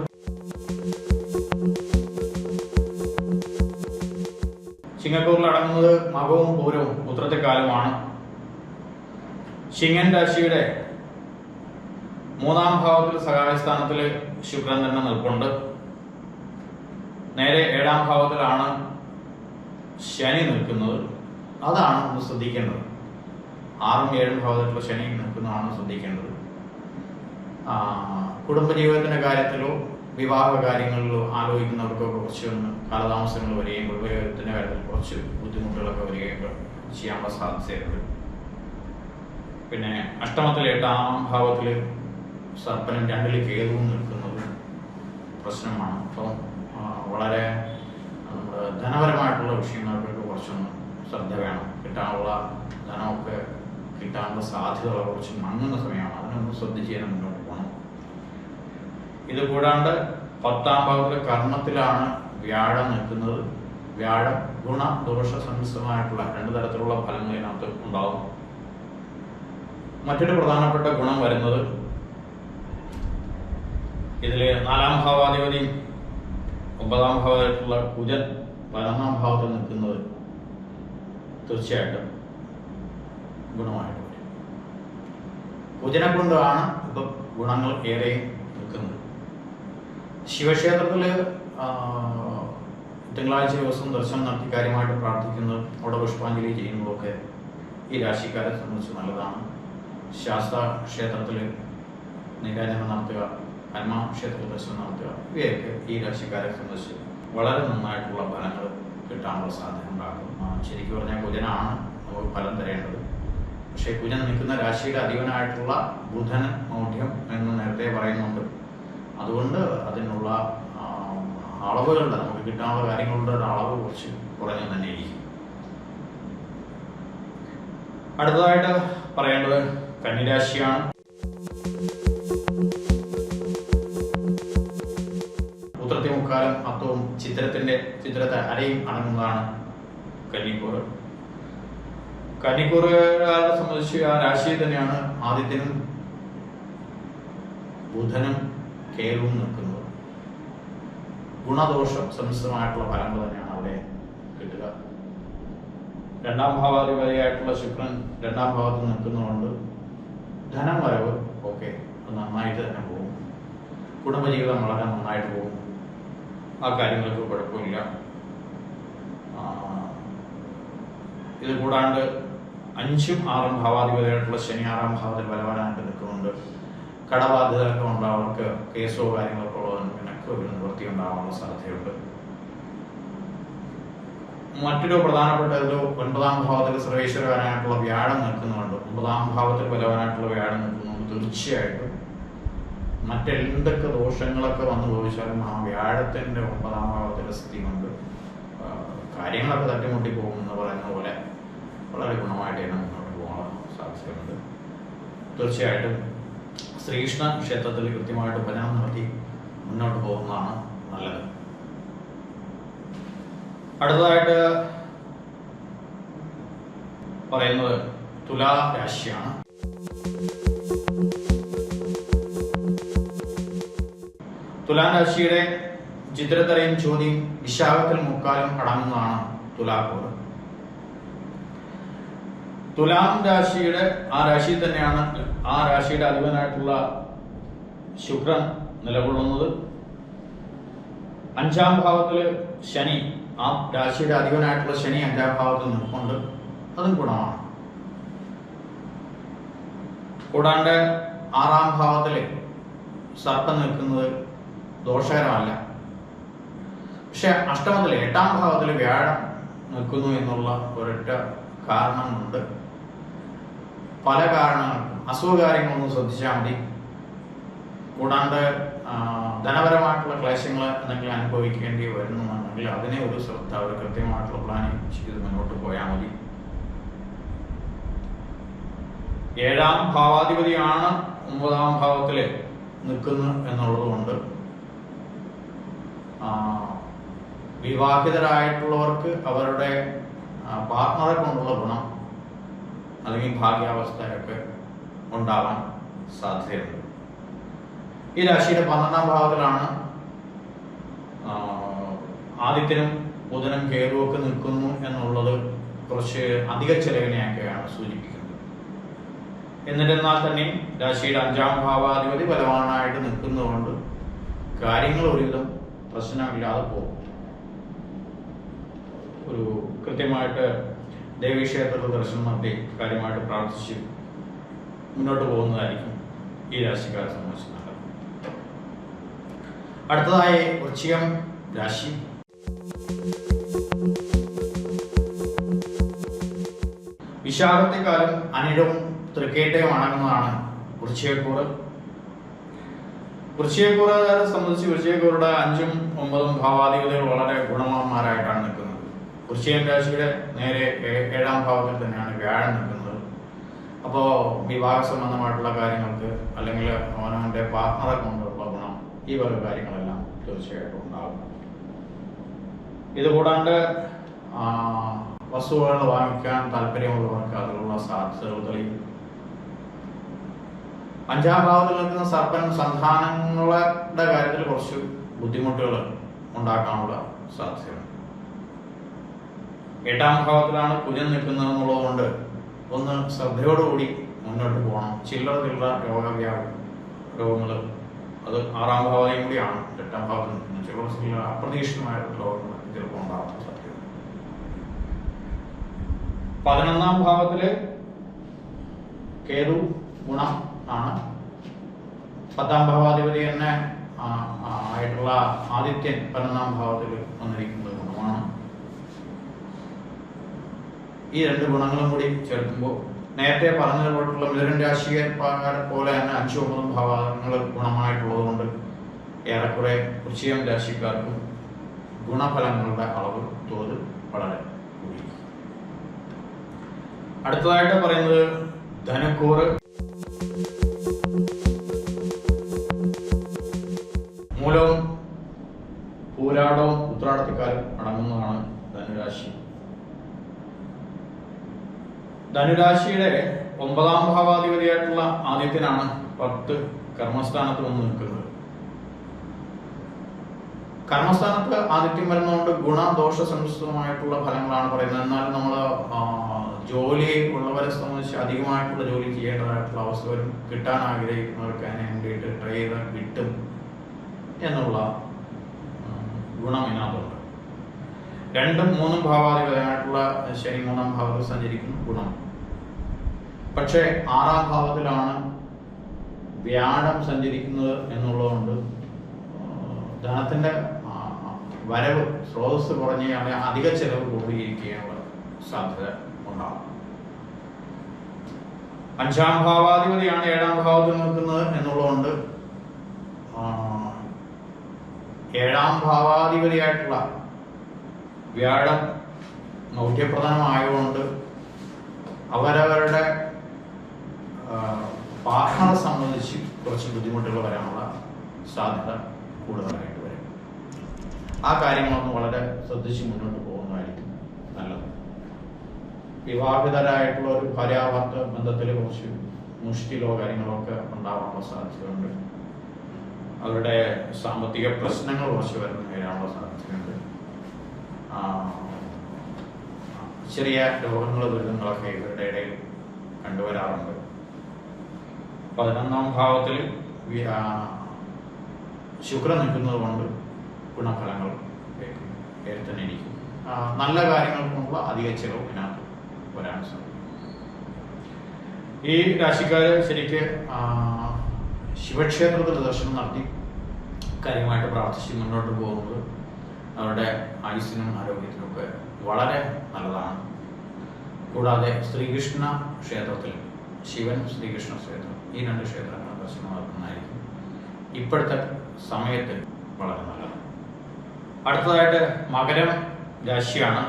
ചിങ്ങക്കൂറിൽ അടങ്ങുന്നത് മകവും പൂരവും ഉത്രത്തെക്കാലുമാണ്. ചിങ്ങൻ രാശിയുടെ 3ാം ഭാവത്തിൽ സഹായസ്ഥാനത്തിൽ ശുക്രൻ തന്നെ നിൽപ്പുണ്ട്. നേരെ 7ാം ഭാവത്തിലാണ് ശനി നിൽക്കുന്നത്. അതാണ് ഒന്ന് ശ്രദ്ധിക്കേണ്ടത്. 6ഉം 7ഉം ഭാവത്തിലുള്ള ശനി നിൽക്കുന്നതാണ് ശ്രദ്ധിക്കേണ്ടത്. കുടുംബജീവിതത്തിന്റെ കാര്യത്തിലോ വിവാഹ കാര്യങ്ങളിലോ ആലോചിക്കുന്നവർക്കോ കുറച്ചൊന്ന് കാലതാമസങ്ങൾ വരികയും കുടുംബജീവിതത്തിന്റെ കാര്യത്തിൽ കുറച്ച് ബുദ്ധിമുട്ടുകളൊക്കെ വരികയൊക്കെ ചെയ്യാനുള്ള സാധ്യതയുണ്ട്. പിന്നെ അഷ്ടമത്തിൽ 8ാം ഭാവത്തിൽ സർപ്പനും 2ൽ കേതുവും നിൽക്കുന്നത് പ്രശ്നമാണ്. അപ്പം വളരെ നമ്മുടെ ധനപരമായിട്ടുള്ള വിഷയങ്ങൾക്കൊക്കെ കുറച്ചൊന്ന് ശ്രദ്ധ വേണം. കിട്ടാനുള്ള ധനമൊക്കെ കിട്ടാനുള്ള സാധ്യതകൾ കുറച്ച് മങ്ങുന്ന സമയമാണ്. അതിനൊന്ന് ശ്രദ്ധിച്ച് തന്നെ മുന്നോട്ട് പോകണം. ഇത് കൂടാണ്ട് 10ാം ഭാവത്തിലെ കർമ്മത്തിലാണ് വ്യാഴം നിൽക്കുന്നത്. വ്യാഴം ഗുണദോഷ സമ്മിശ്രമായിട്ടുള്ള 2 തരത്തിലുള്ള ഫലങ്ങൾ ഇതിനകത്ത് ഉണ്ടാവും. മറ്റൊരു പ്രധാനപ്പെട്ട ഗുണം വരുന്നത് ഇതില് 4ാം ഭാവാധിപതിയും 9ാം ഭാവമായിട്ടുള്ള കുജൻ 11ാം ഭാവത്തിൽ നിൽക്കുന്നത് തീർച്ചയായിട്ടും ഗുണമായിട്ട് വരും. കുജനെ കൊണ്ടാണ് ഇപ്പം ഗുണങ്ങൾ ഏറെയും നിൽക്കുന്നത്. ശിവക്ഷേത്രത്തിൽ തിങ്കളാഴ്ച ദിവസം ദർശനം നടത്തി കാര്യമായിട്ട് പ്രാർത്ഥിക്കുന്നത്, അവിടെ പുഷ്പാഞ്ജലി ചെയ്യുന്നതൊക്കെ ഈ രാശിക്കാരെ സംബന്ധിച്ച് നല്ലതാണ്. ശാസ്ത ക്ഷേത്രത്തിൽ നീരാഞ്ജനം നടത്തുക, ഹനുമാൻ ക്ഷേത്രത്തിൽ ദർശനം നടത്തുക, ഇവയൊക്കെ ഈ രാശിക്കാരെ സംബന്ധിച്ച് വളരെ നന്നായിട്ടുള്ള ഫലങ്ങൾ കിട്ടാനുള്ള സാധ്യത ഉണ്ടാക്കും. ശരിക്കും പറഞ്ഞാൽ കുജനാണ് നമുക്ക് ഫലം തരേണ്ടത്. പക്ഷേ കുജൻ നിൽക്കുന്ന രാശിയുടെ അധിപനായിട്ടുള്ള ബുധൻ മൗഢ്യം എന്ന് നേരത്തെ പറയുന്നുണ്ട്. അതുകൊണ്ട് അതിനുള്ള അളവുകളുടെ നമുക്ക് കിട്ടാനുള്ള കാര്യങ്ങളുടെ ഒരു അളവ് കുറച്ച് കുറഞ്ഞു തന്നെ ഇരിക്കും. അടുത്തതായിട്ട് പറയേണ്ടത് കന്നിരാശിയാണ്. ഉത്രത്തി മുക്കാലും അത്തവും ചിത്രത്തെ അരയും അടങ്ങുന്നതാണ് കന്നിക്കൂർ. കന്നിക്കൂറുകാരെ സംബന്ധിച്ച് ആ രാശിയിൽ തന്നെയാണ് ആദിത്യനും ബുധനും കേതുവും നിൽക്കുന്നത്. ഗുണദോഷം സമ്മിശ്രമായിട്ടുള്ള ഫലങ്ങൾ തന്നെയാണ് അവിടെ കിട്ടുക. 2ാം ഭാവാധിപതിയായിട്ടുള്ള ശുക്രൻ 2ാം ഭാവത്തിൽ നിൽക്കുന്നതുകൊണ്ട് ധനം വരവ് ഒക്കെ നന്നായിട്ട് തന്നെ പോകും. കുടുംബജീവിതം വളരെ നന്നായിട്ട് പോകും. ആ കാര്യങ്ങൾക്ക് കുഴപ്പമില്ല. ഇത് കൂടാണ്ട് 5ഉം 6ഉം ഭാവാധിപതിയായിട്ടുള്ള ശനി 6ാം ഭാവത്തിൽ ബലവാനായിട്ട് നിൽക്കുന്നുണ്ട്. കടബാധ്യതകളൊക്കെ ഉണ്ടാവർക്ക് കേസോ കാര്യങ്ങളൊക്കെ ഉള്ളതിന് പിന്നൊക്കെ ഒരു നിവൃത്തി ഉണ്ടാവാനുള്ള സാധ്യതയുണ്ട്. മറ്റൊരു പ്രധാനപ്പെട്ട ഒരു 9ാം ഭാവത്തിൽ സർവേശ്വരനായിട്ടുള്ള വ്യാഴം നിൽക്കുന്നുണ്ട്. 9ാം ഭാവത്തിൽ ബലവാനായിട്ടുള്ള വ്യാഴം നിൽക്കുന്നുണ്ട്. തീർച്ചയായിട്ടും മറ്റെന്തൊക്കെ ദോഷങ്ങളൊക്കെ വന്നു ഭവിച്ചാലും ആ വ്യാഴത്തിൻ്റെ 9ാം ഭാവത്തിലെ സ്ഥിതി കൊണ്ട് കാര്യങ്ങളൊക്കെ തട്ടിമുട്ടി പോകുമെന്ന് പറയുന്ന പോലെ വളരെ ഗുണമായിട്ട് തന്നെ മുന്നോട്ട് പോകാനുള്ള സാധ്യതയുണ്ട്. തീർച്ചയായിട്ടും ശ്രീകൃഷ്ണ ക്ഷേത്രത്തിൽ കൃത്യമായിട്ട് ഭജനം നടത്തി മുന്നോട്ട് പോകുന്നതാണ് നല്ലത്. അടുത്തതായിട്ട് പറയുന്നത് തുലാ രാശിയാണ്. തുലാം രാശിയുടെ ചിത്രത്തരയും ചോദ്യം വിശാഖത്തിൽ മുക്കാലും അടങ്ങുന്നതാണ് തുലാക്കൂർ. തുലാം രാശിയുടെ ആ രാശിയിൽ തന്നെയാണ് ആ രാശിയുടെ അധിപനായിട്ടുള്ള ശുക്രൻ നിലകൊള്ളുന്നത്. 5ാം ഭാവത്തിൽ ശനി, ആ രാശിയുടെ അധിപനായിട്ടുള്ള ശനി 5ാം ഭാവത്തിൽ നിൽക്കുന്നുണ്ട്. അതും ഗുണമാണ്. കൂടാണ്ട് 6ാം ഭാവത്തിൽ സർപ്പം നിൽക്കുന്നത് ദോഷകരമല്ല. പക്ഷെ അഷ്ടമത്തിൽ 8ാം ഭാവത്തിൽ വ്യാഴം നിൽക്കുന്നു എന്നുള്ള ഒരൊറ്റ കാരണം കൊണ്ട് പല കാരണങ്ങൾക്കും അസുഖകാര്യങ്ങളൊന്നും ശ്രദ്ധിച്ചാൽ മതി. കൂടാണ്ട് ധനപരമായിട്ടുള്ള ക്ലേശങ്ങൾ എന്തെങ്കിലും അനുഭവിക്കേണ്ടി വരുന്നുണ്ടെങ്കിൽ അതിനെ ഒരു ശ്രദ്ധ, ഒരു കൃത്യമായിട്ടുള്ള പ്ലാനിങ് ചെയ്ത് മുന്നോട്ട് പോയാൽ മതി. 7ാം ഭാവാധിപതിയാണ് 9ാം ഭാവത്തിൽ നിൽക്കുന്നു എന്നുള്ളത് കൊണ്ട് വിവാഹിതരായിട്ടുള്ളവർക്ക് അവരുടെ പാർട്ട്ണറെ കൊണ്ടുള്ള ഗുണം അല്ലെങ്കിൽ ഭാഗ്യാവസ്ഥയൊക്കെ ഉണ്ടാവാൻ സാധ്യതയുണ്ട്. ഈ രാശിയുടെ 12ാം ഭാവത്തിലാണ് ആദിത്യനും ബുധനും കേതുവൊക്കെ നിൽക്കുന്നു എന്നുള്ളത് കുറച്ച് അധിക ചെലവിനെയൊക്കെയാണ് സൂചിപ്പിക്കുന്നത്. എന്നിരുന്നാൽ തന്നെ രാശിയുടെ 5ാം ഭാവാധിപതി ബലവാനായിട്ട് നിൽക്കുന്നതുകൊണ്ട് കാര്യങ്ങൾ ഒരുവിധം പ്രശ്നമില്ലാതെ പോകും. ഒരു കൃത്യമായിട്ട് ദേവീക്ഷേത്രത്തിൽ ദർശനം നടത്തി കാര്യമായിട്ട് പ്രാർത്ഥിച്ച് മുന്നോട്ട് പോകുന്നതായിരിക്കും ഈ രാശിക്കാരെ സംബന്ധിച്ച് നല്ലത്. അടുത്തതായി വൃശ്ചികം രാശി. വിശാഖത്തെക്കാലം അനിഴവും തൃക്കേട്ടയും അടങ്ങുന്നതാണ് വൃശ്ചികക്കൂറ്. വൃശ്ചികക്കൂറുകാരെ സംബന്ധിച്ച് വൃശ്ചികക്കൂറുടെ 5ഉം 9ഉം ഭാവാധിപതികൾ വളരെ ഗുണവാന്മാരായിട്ടാണ് നിൽക്കുന്നത്. വൃശ്ചികം രാശിയുടെ നേരെ 7ാം ഭാവത്തിൽ തന്നെയാണ് വ്യാഴം നിൽക്കുന്നത്. അപ്പോൾ വിവാഹ സംബന്ധമായിട്ടുള്ള കാര്യങ്ങൾക്ക് അല്ലെങ്കിൽ അവനവൻ്റെ പാർട്ട്ണറെ കൊണ്ടുള്ള ഗുണം, ഈ വക കാര്യങ്ങളെല്ലാം തീർച്ചയായിട്ടും ഉണ്ടാകും. ഇതുകൂടാണ്ട് വസ്തുവകൾ വാങ്ങിക്കാൻ താല്പര്യമുള്ളവർക്ക് അതിലുള്ള സാധ്യതകൾ തെളിയും. 5ാം ഭാവത്തിൽ നിൽക്കുന്ന സർപ്പൻ സന്താനങ്ങളുടെ കാര്യത്തിൽ കുറച്ച് ബുദ്ധിമുട്ടുകൾ ഉണ്ടാക്കാനുള്ള സാധ്യതയുണ്ട്. 8ാം ഭാവത്തിലാണ് കുജൻ നിൽക്കുന്നത് എന്നുള്ളതുകൊണ്ട് ഒന്ന് ശ്രദ്ധയോടുകൂടി മുന്നോട്ട് പോകണം. ചില്ലറ രോഗങ്ങൾ അത് 6ാം ഭാവതയും കൂടിയാണ് 8ാം ഭാവത്തിൽ നിൽക്കുന്നത്. ചില അപ്രതീക്ഷിതമായ രോഗങ്ങൾ ചിലപ്പോൾ ഉണ്ടാകാൻ സാധ്യത. 11ാം ഭാവത്തില് കേതു ഗുണം ആണ്. 10ാം ഭാവാധിപതി തന്നെ ആയിട്ടുള്ള ആദിത്യൻ 11ാം ഭാവത്തിൽ വന്നിരിക്കുന്നത് ഗുണമാണ്. ഈ 2 ഗുണങ്ങളും കൂടി ചേർക്കുമ്പോൾ നേരത്തെ പറഞ്ഞതുപോലുള്ള മിഥുന രാശിയെ പോലെ തന്നെ 5, 9 ഭാവങ്ങൾ ഗുണമായിട്ടുള്ളത് കൊണ്ട് ഏറെക്കുറെ വൃശ്ചികം രാശിക്കാർക്കും ഗുണഫലങ്ങളുടെ അളവ് തോത് വളരെ കൂടി. അടുത്തതായിട്ട് പറയുന്നത് ധനുക്കൂറ്. മൂലവും പൂരാടവും ഉത്രാടത്തിക്കാരും അടങ്ങുന്നതാണ് ധനുരാശി. ധനുരാശിയുടെ 9ാം ഭാവാധിപതിയായിട്ടുള്ള ആദിത്യനാണ് 10 കർമ്മസ്ഥാനത്ത് വന്ന് നിൽക്കുന്നത്. കർമ്മസ്ഥാനത്ത് ആദിത്യം വരുന്നതുകൊണ്ട് ഗുണദോഷ സമ്മിശ്രമായിട്ടുള്ള ഫലങ്ങളാണ് പറയുന്നത്. എന്നാലും നമ്മൾ ജോലി ഉള്ളവരെ സംബന്ധിച്ച് അധികമായിട്ടുള്ള ജോലി ചെയ്യേണ്ടതായിട്ടുള്ള അവസ്ഥ വരും. കിട്ടാൻ ആഗ്രഹിക്കുന്നവർക്ക് അതിനെ വേണ്ടിയിട്ട് ട്രൈ ചെയ്താൽ കിട്ടും എന്നുള്ള ഗുണം ഇതിനകത്തുണ്ട്. 2ഉം 3ഉം ഭാവാധിപതിയായിട്ടുള്ള ശനി 3ാം ഭാവത്തിൽ സഞ്ചരിക്കുന്ന ഗുണം. പക്ഷേ 6ാം ഭാവത്തിലാണ് വ്യാഴം സഞ്ചരിക്കുന്നത് എന്നുള്ളതുകൊണ്ട് ധനത്തിന്റെ വരവ് സ്രോതസ് കുറഞ്ഞ അധിക ചെലവ് കൂടിയിരിക്കാനുള്ള സാധ്യത ഉണ്ടാകും. 5ാം ഭാവാധിപതിയാണ് 7ാം ഭാവത്തിൽ നിൽക്കുന്നത് എന്നുള്ളതുകൊണ്ട് 7ാം ഭാവാധിപതിയായിട്ടുള്ള വ്യാഴം മൗഢ്യപ്രധാനമായതുകൊണ്ട് അവരവരുടെ പാർട്ട്ണറെ സംബന്ധിച്ച് കുറച്ച് ബുദ്ധിമുട്ടുകൾ വരാനുള്ള സാധ്യത കൂടുതലായിട്ട് വരും. ആ കാര്യങ്ങളൊന്നും വളരെ ശ്രദ്ധിച്ച് മുന്നോട്ട് പോകുന്നതായിരിക്കും നല്ലത്. വിവാഹിതരായിട്ടുള്ള ഒരു ഭാര്യാഭർത്തൃ ബന്ധത്തിൽ കുറച്ച് മുഷ്ടിലോ കാര്യങ്ങളോ ഒക്കെ ഉണ്ടാവാനുള്ള സാധ്യതയുണ്ട്. അവരുടെ സാമ്പത്തിക പ്രശ്നങ്ങൾ കുറച്ച് വരാനുള്ള സാധ്യതയുണ്ട്. ചെറിയ രോഗങ്ങൾ ദുരിതങ്ങളൊക്കെ ഇവരുടെ ഇടയിൽ കണ്ടുവരാറുണ്ട്. 11ാം ഭാവത്തിൽ ശുക്രൻ നിൽക്കുന്നത് കൊണ്ട് ഗുണഫലങ്ങൾ പേര് തന്നെ ഇരിക്കും. നല്ല കാര്യങ്ങൾക്കുള്ള അധിക ചെലവ് ഇതിനകത്ത് വരാൻ സാധിക്കും. ഈ രാശിക്കാർ ശരിക്ക് ശിവക്ഷേത്രത്തിൽ ദർശനം നടത്തി കാര്യമായിട്ട് പ്രാർത്ഥിച്ച് മുന്നോട്ട് പോകുന്നത് അവരുടെ ആയുസ്സിനും ആരോഗ്യത്തിനും ഒക്കെ വളരെ നല്ലതാണ്. കൂടാതെ ശ്രീകൃഷ്ണ ക്ഷേത്രത്തിൽ ശിവൻ ശ്രീകൃഷ്ണ ക്ഷേത്രം ഈ 2 ക്ഷേത്രങ്ങൾ ദർശനം നടത്തുന്നതായിരിക്കും ഇപ്പോഴത്തെ സമയത്ത് വളരെ നല്ലത്. അടുത്തതായിട്ട് മകരം രാശിയാണ്.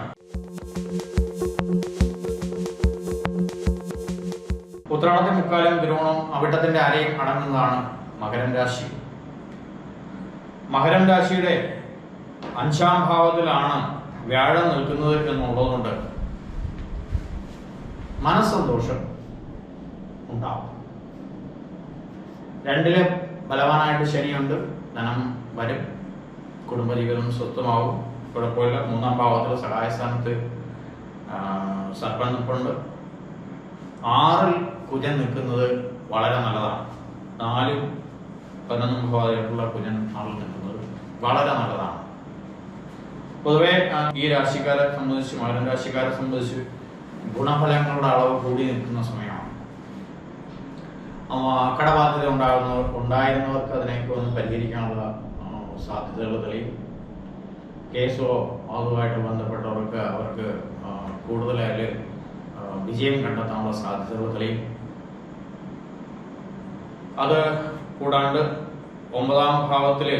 ഉത്രാടത്തെ മുക്കാലും തിരുവോണം അവിട്ടത്തിന്റെ അരയും അടങ്ങുന്നതാണ് മകരം രാശി. മകരം രാശിയുടെ 5ാം ഭാവത്തിലാണ് വ്യാഴം നിൽക്കുന്നത് എന്നുള്ളതുകൊണ്ട് മനസ്സന്തോഷം ഉണ്ടാവും. 2ല് ബലവാനായിട്ട് ശനിയുണ്ട്. ധനം വരും, കുടുംബജീവിതം സ്വസ്ഥമാവും, കുഴപ്പമില്ല. 3ാം ഭാവത്തിൽ സഹായസ്ഥാനത്ത് സർപ്പൻ നിൽപ്പുണ്ട്. 6ൽ കുജൻ നിൽക്കുന്നത് വളരെ നല്ലതാണ്. 4ഉം 11 ഭാവത്തിലുള്ള കുജൻ 6ൽ നിൽക്കുന്നത് വളരെ നല്ലതാണ്. പൊതുവെ ഈ രാശിക്കാരെ സംബന്ധിച്ച് മകരം രാശിക്കാരെ സംബന്ധിച്ച് ഗുണഫലങ്ങളുടെ അളവ് കൂടി നിൽക്കുന്ന സമയമാണ്. കടബാധ്യത ഉണ്ടായിരുന്നവർക്ക് അതിനെയൊക്കെ ഒന്ന് പരിഹരിക്കാനുള്ള സാധ്യതകൾ തെളിയും. കേസോ അതുമായിട്ട് ബന്ധപ്പെട്ടവർക്ക് അവർക്ക് കൂടുതലായി വിജയം കണ്ടെത്താനുള്ള സാധ്യതകൾ തെളിയും. അത് കൂടാണ്ട് 9ാം ഭാവത്തില്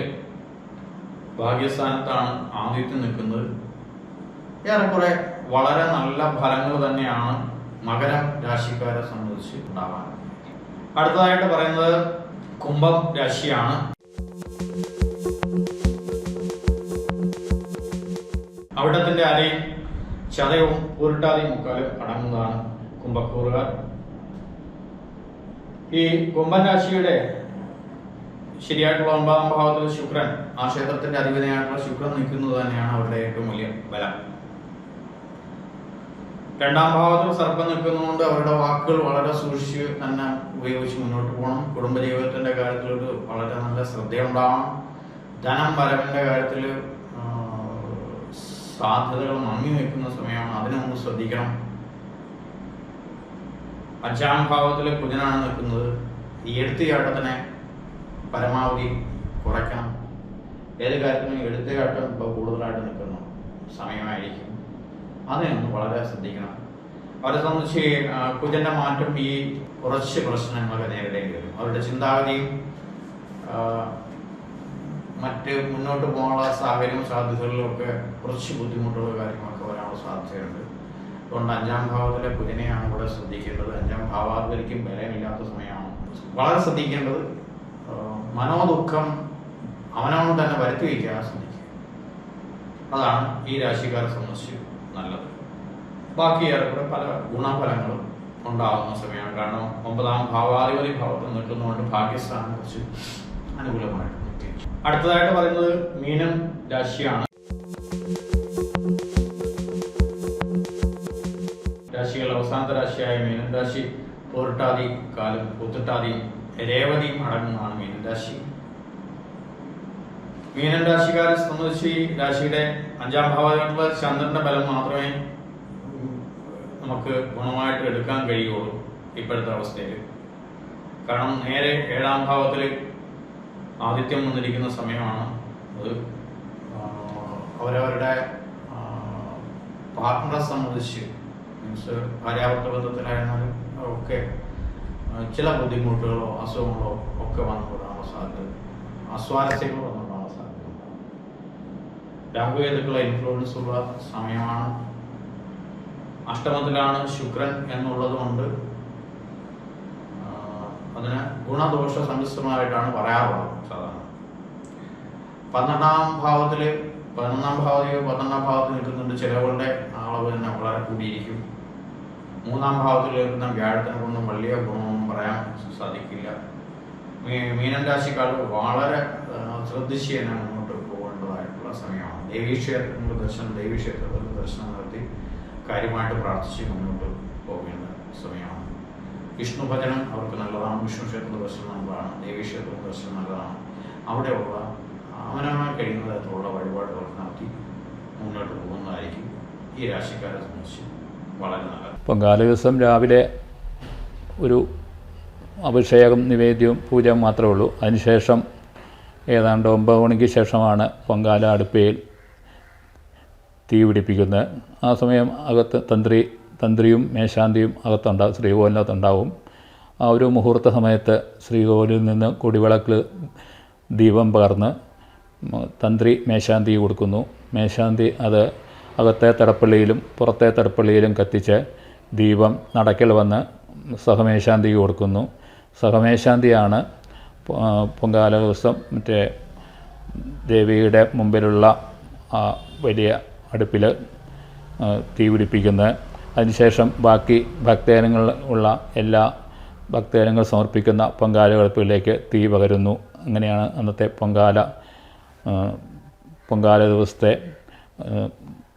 ഭാഗ്യസ്ഥാനത്താണ് ആദിത്യം നിൽക്കുന്നത്. ഏറെക്കുറെ വളരെ നല്ല ഫലങ്ങൾ തന്നെയാണ് മകരം രാശിക്കാരെ സംബന്ധിച്ച് ഉണ്ടാകാൻ. അടുത്തതായിട്ട് പറയുന്നത് കുംഭം രാശിയാണ്. അവിടത്തിന്റെ അരയും ചതയവും ഉരുട്ടാതെയും മുക്കാലും അടങ്ങുന്നതാണ് കുംഭക്കൂറുകാർ. ഈ കുംഭം രാശിയുടെ ശരിയായിട്ടുള്ള 9-ാം ഭാവത്തിൽ ശുക്രൻ, ആ ക്ഷേത്രത്തിന്റെ അധിപതിയായിട്ടുള്ള ശുക്രൻ നിൽക്കുന്നത് തന്നെയാണ് അവരുടെ ഏറ്റവും വലിയ ബലം. 2-ാം ഭാവത്തിൽ സർപ്പം നിൽക്കുന്നതുകൊണ്ട് അവരുടെ വാക്കുകൾ വളരെ സൂക്ഷിച്ച് തന്നെ ഉപയോഗിച്ച് മുന്നോട്ട് പോകണം. കുടുംബജീവിതത്തിന്റെ കാര്യത്തിൽ ഒരു വളരെ നല്ല ശ്രദ്ധയുണ്ടാവണം. ധനം വരവിന്റെ കാര്യത്തിൽ സാധ്യതകൾ മങ്ങി നിൽക്കുന്ന സമയമാണ്, അതിനൊന്ന് ശ്രദ്ധിക്കണം. 5-ാം ഭാവത്തിൽ കുജനാണ് നിൽക്കുന്നത്. ഈ എടുത്തുചാട്ടത്തിനെ പരമാവധി കുറയ്ക്കണം. ഏത് കാര്യത്തിനും എടുത്തുചാട്ടം ഇപ്പോൾ കൂടുതലായിട്ട് നിൽക്കുന്ന സമയമായിരിക്കും, അതിനൊന്ന് വളരെ ശ്രദ്ധിക്കണം. അവരെ സംബന്ധിച്ച് കുജന്റെ മാറ്റം ഈ കുറച്ച് പ്രശ്നങ്ങളൊക്കെ നേരിടേണ്ടി വരും. അവരുടെ ചിന്താഗതിയും മറ്റ് മുന്നോട്ട് പോകാനുള്ള സാഹചര്യവും സാധ്യതകളിലും ഒക്കെ കുറച്ച് ബുദ്ധിമുട്ടുള്ള കാര്യങ്ങളൊക്കെ വരാനുള്ള സാധ്യതയുണ്ട്. അതുകൊണ്ട് 5-ാം ഭാവത്തിലെ കുജനെയാണ് ഇവിടെ ശ്രദ്ധിക്കേണ്ടത്. 5-ാം ഭാവാധിപതിക്കും ബലമില്ലാത്ത സമയമാണ്. വളരെ ശ്രദ്ധിക്കേണ്ടത് മനോദുഃഖം അവനവൻ തന്നെ വരുത്തി വയ്ക്കാൻ ശ്രദ്ധിക്കുക. അതാണ് ഈ രാശിക്കാരെ സംബന്ധിച്ച് നല്ലത്. ബാക്കി ഏറെക്കുറെ പല ഗുണഫലങ്ങളും ഉണ്ടാകുന്ന സമയമാണ്. കാരണം 9-ാം ഭാവാധിപതി ഭാവത്തിൽ നിൽക്കുന്നതുകൊണ്ട് ഭാഗ്യസ്ഥാനം കുറിച്ച് അനുകൂലമായിട്ട് നിൽക്കുകയും. അടുത്തതായിട്ട് പറയുന്നത് മീനം രാശിയാണ്. രാശികൾ അവസാനത്തെ രാശിയായ മീനം രാശി പൂരട്ടാതി കാലം ഉത്രട്ടാതിയും രേവതിയും അടങ്ങുന്നതാണ് മീനം രാശി. മീനം രാശിക്കാരെ സംബന്ധിച്ച് ഈ രാശിയുടെ 5-ാം ഭാവമായിട്ടുള്ള ചന്ദ്രന്റെ ബലം മാത്രമേ നമുക്ക് ഗുണമായിട്ട് എടുക്കാൻ കഴിയുള്ളൂ ഇപ്പോഴത്തെ അവസ്ഥയിൽ. കാരണം നേരെ 7-ാം ഭാവത്തിൽ ആദിത്യം വന്നിരിക്കുന്ന സമയമാണ്. അത് അവരവരുടെ പാർട്ട്ണറെ സംബന്ധിച്ച് മീൻസ് ഭാര്യാഭർത്തൃ ബന്ധത്തിലായിരുന്നാലും ഒക്കെ ചില ബുദ്ധിമുട്ടുകളോ അസുഖങ്ങളോ ഒക്കെ വന്നുകൂടാനുള്ള സാധ്യത, അസ്വാരസ്യങ്ങളോ വന്നുകൂടാനുള്ള സാധ്യത. രാഹുകേതുക്കളുടെ ഇൻഫ്ലുവൻസ് ഉള്ള സമയമാണ്. അഷ്ടമത്തിലാണ് ശുക്രൻ എന്നുള്ളത് കൊണ്ട് അതിന് ഗുണദോഷ സമ്മിശ്രമായിട്ടാണ് പറയാറുള്ളത് സാധാരണ. 11-ാം ഭാവത്തിൽ 11-ാം ഭാവത്തിൽ നിൽക്കുന്നുണ്ട്. ചിലവുകളുടെ അളവ് തന്നെ വളരെ കൂടിയിരിക്കും. 3-ാം ഭാവത്തിൽ നിൽക്കുന്ന വ്യാഴത്തിനെ കൊണ്ടും വലിയ ഗുണമൊന്നും പറയാൻ സാധിക്കില്ല. മീനൻ രാശിക്കാർ വളരെ ശ്രദ്ധിച്ച് തന്നെ മുന്നോട്ട് പോകേണ്ടതായിട്ടുള്ള സമയമാണ്. ദേവീക്ഷേത്രങ്ങളുടെ ദർശനം നടത്തി കാര്യമായിട്ട് പ്രാർത്ഥിച്ച് മുന്നോട്ട് പോകേണ്ട സമയമാണ്. വിഷ്ണു ഭജനം അവർക്ക് നല്ലതാണ്. വിഷ്ണു ക്ഷേത്ര ദർശനം നല്ലതാണ്. ദേവീക്ഷേത്ര ദർശനം നല്ലതാണ്. അവിടെയുള്ള അവനവനായി കഴിയുന്ന തരത്തിലുള്ള വഴിപാടുകളൊക്കെ നടത്തി മുന്നോട്ട് പോകുന്നതായിരിക്കും ഈ രാശിക്കാരെ സംബന്ധിച്ച് വളരെ നല്ലത്. പൊങ്കാല ദിവസം രാവിലെ ഒരു അഭിഷേകം നിവേദ്യവും പൂജ മാത്രമേ ഉള്ളൂ. അതിനുശേഷം ഏതാണ്ട് 9 മണിക്ക് ശേഷമാണ് പൊങ്കാല അടുപ്പയിൽ തീ പിടിപ്പിക്കുന്നത്. ആ സമയം അകത്ത് തന്ത്രിയും മേശാന്തിയും അകത്തുണ്ടാവും, ശ്രീകോവിലിനകത്തുണ്ടാവും. ആ ഒരു മുഹൂർത്ത സമയത്ത് ശ്രീകോവിലിൽ നിന്ന് കൊടിവിളക്ക് ദീപം പകർന്ന് തന്ത്രി മേശാന്തി കൊടുക്കുന്നു. മേശാന്തി അത് അകത്തെ തടപ്പള്ളിയിലും പുറത്തെ തടപ്പള്ളിയിലും കത്തിച്ച് ദീപം നടക്കൽ വന്ന് സഹമേശാന്തിക്ക് കൊടുക്കുന്നു. സഹമേശാന്തിയാണ് പൊങ്കാല ദിവസം മറ്റേ ദേവിയുടെ മുമ്പിലുള്ള ആ വലിയ അടുപ്പിൽ തീ പിടിപ്പിക്കുന്നത്. അതിനുശേഷം ബാക്കി ഭക്തജനങ്ങൾ ഉള്ള എല്ലാ ഭക്തജനങ്ങൾ സമർപ്പിക്കുന്ന പൊങ്കാല അടുപ്പിലേക്ക് തീ പകരുന്നു. അങ്ങനെയാണ് അന്നത്തെ പൊങ്കാല ദിവസത്തെ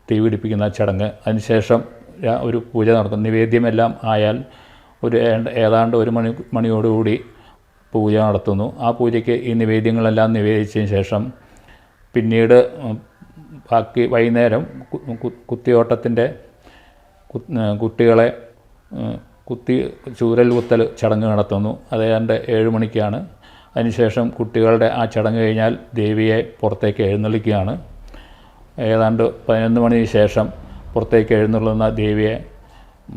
തീ പിടിപ്പിക്കുന്ന ചടങ്ങ്. അതിനുശേഷം ഒരു പൂജ നടത്തും. നിവേദ്യമെല്ലാം ആയാൽ ഏതാണ്ട് 1 മണിയോടുകൂടി പൂജ നടത്തുന്നു. ആ പൂജയ്ക്ക് ഈ നിവേദ്യങ്ങളെല്ലാം നിവേദിച്ചതിന് ശേഷം പിന്നീട് ബാക്കി വൈകുന്നേരം കുത്തിയോട്ടത്തിൻ്റെ കുട്ടികളെ ചൂരൽ കുത്തൽ ചടങ്ങ് നടത്തുന്നു. അതേതാണ്ട് 7 മണിക്കാണ്. അതിനുശേഷം കുട്ടികളുടെ ആ ചടങ്ങ് കഴിഞ്ഞാൽ ദേവിയെ പുറത്തേക്ക് എഴുന്നള്ളിക്കുകയാണ്. ഏതാണ്ട് 11 മണിക്ക് ശേഷം പുറത്തേക്ക് എഴുന്നള്ളുന്ന ദേവിയെ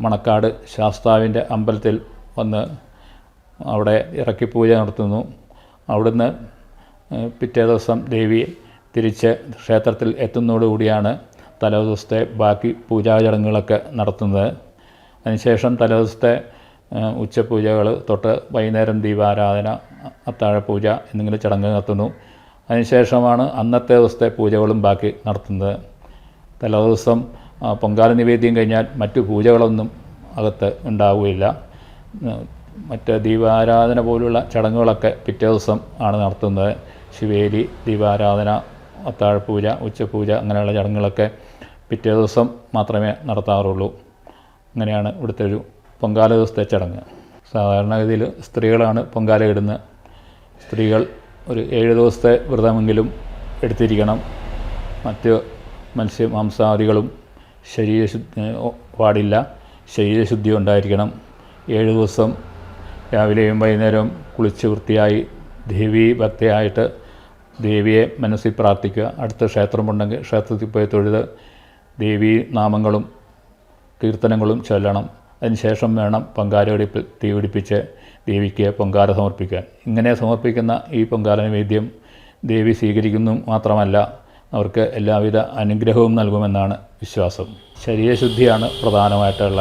മണക്കാട് ശാസ്താവിൻ്റെ അമ്പലത്തിൽ വന്ന് അവിടെ ഇറക്കി പൂജ നടത്തുന്നു. അവിടുന്ന് പിറ്റേ ദിവസം ദേവി തിരിച്ച് ക്ഷേത്രത്തിൽ എത്തുന്നതോടുകൂടിയാണ് തലേദിവസത്തെ ബാക്കി പൂജാചടങ്ങുകളൊക്കെ നടത്തുന്നത്. അതിനുശേഷം തലേദിവസത്തെ ഉച്ചപൂജകൾ തൊട്ട് വൈകുന്നേരം ദീപാരാധന, അത്താഴപൂജ എന്നിങ്ങനെ ചടങ്ങ് നടത്തുന്നു. അതിനുശേഷമാണ് അന്നത്തെ ദിവസത്തെ പൂജകളും ബാക്കി നടത്തുന്നത്. തലേദിവസം പൊങ്കാല നിവേദ്യം കഴിഞ്ഞാൽ മറ്റു പൂജകളൊന്നും അകത്ത് ഉണ്ടാവുകയില്ല. മറ്റ് ദീപാരാധന പോലുള്ള ചടങ്ങുകളൊക്കെ പിറ്റേ ദിവസം ആണ് നടത്തുന്നത്. ശിവേലി, ദീപാരാധന, അത്താഴപൂജ, ഉച്ചപൂജ അങ്ങനെയുള്ള ചടങ്ങുകളൊക്കെ പിറ്റേ ദിവസം മാത്രമേ നടത്താറുള്ളൂ. അങ്ങനെയാണ് ഇവിടുത്തെ ഒരു പൊങ്കാല ദിവസത്തെ ചടങ്ങ്. സാധാരണഗതിയിൽ സ്ത്രീകളാണ് പൊങ്കാല ഇടുന്നത്. സ്ത്രീകൾ ഒരു 7 ദിവസത്തെ വ്രതമെങ്കിലും എടുത്തിരിക്കണം. മറ്റ് മാംസാദികളും പാടില്ല. ശരീരശുദ്ധി ഉണ്ടായിരിക്കണം. 7 ദിവസം രാവിലെയും വൈകുന്നേരവും കുളിച്ച് വൃത്തിയായി ദേവീ ഭക്തിയായിട്ട് ദേവിയെ മനസ്സിൽ പ്രാർത്ഥിക്കുക. അടുത്ത ക്ഷേത്രമുണ്ടെങ്കിൽ ക്ഷേത്രത്തിൽ പോയി തൊഴുത് ദേവീ നാമങ്ങളും കീർത്തനങ്ങളും ചൊല്ലണം. അതിനുശേഷം വേണം പൊങ്കാലയെടുപ്പിൽ തീ പിടിപ്പിച്ച് ദേവിക്ക് പൊങ്കാല സമർപ്പിക്കാൻ. ഇങ്ങനെ സമർപ്പിക്കുന്ന ഈ പൊങ്കാല നൈവേദ്യം ദേവി സ്വീകരിക്കുന്നു മാത്രമല്ല, അവർക്ക് എല്ലാവിധ അനുഗ്രഹവും നൽകുമെന്നാണ് വിശ്വാസം. ശരീരശുദ്ധിയാണ് പ്രധാനമായിട്ടുള്ള.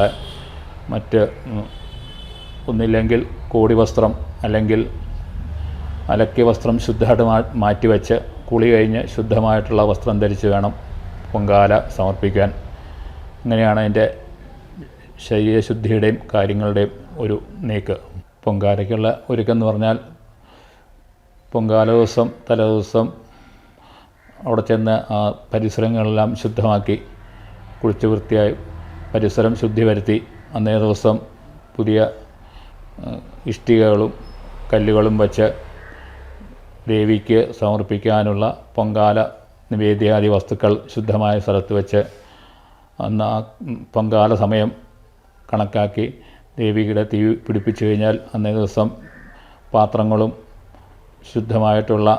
മറ്റ് ഒന്നില്ലെങ്കിൽ കോടി വസ്ത്രം അല്ലെങ്കിൽ അലക്കിയ വസ്ത്രം ശുദ്ധമായിട്ട് മാറ്റിവെച്ച് കുളി കഴിഞ്ഞ് ശുദ്ധമായിട്ടുള്ള വസ്ത്രം ധരിച്ച് വേണം പൊങ്കാല സമർപ്പിക്കാൻ. അങ്ങനെയാണ് അതിൻ്റെ ശരീരശുദ്ധിയുടെയും കാര്യങ്ങളുടെയും ഒരു നീക്ക്. പൊങ്കാലയ്ക്കുള്ള ഒരുക്കമെന്ന് പറഞ്ഞാൽ പൊങ്കാല ദിവസം തലേദിവസം അവിടെ ചെന്ന് ആ പരിസരങ്ങളെല്ലാം ശുദ്ധമാക്കി കുളിച്ച് വൃത്തിയായി പരിസരം ശുദ്ധി വരുത്തി അന്നേ ദിവസം പുതിയ ഇഷ്ടികകളും കല്ലുകളും വച്ച് ദേവിക്ക് സമർപ്പിക്കാനുള്ള പൊങ്കാല നിവേദ്യാദി വസ്തുക്കൾ ശുദ്ധമായ സ്ഥലത്ത് വെച്ച് അന്ന് ആ പൊങ്കാല സമയം കണക്കാക്കി ദേവിയുടെ തീ പിടിപ്പിച്ചു കഴിഞ്ഞാൽ അന്നേ ദിവസം പാത്രങ്ങളും ശുദ്ധമായിട്ടുള്ള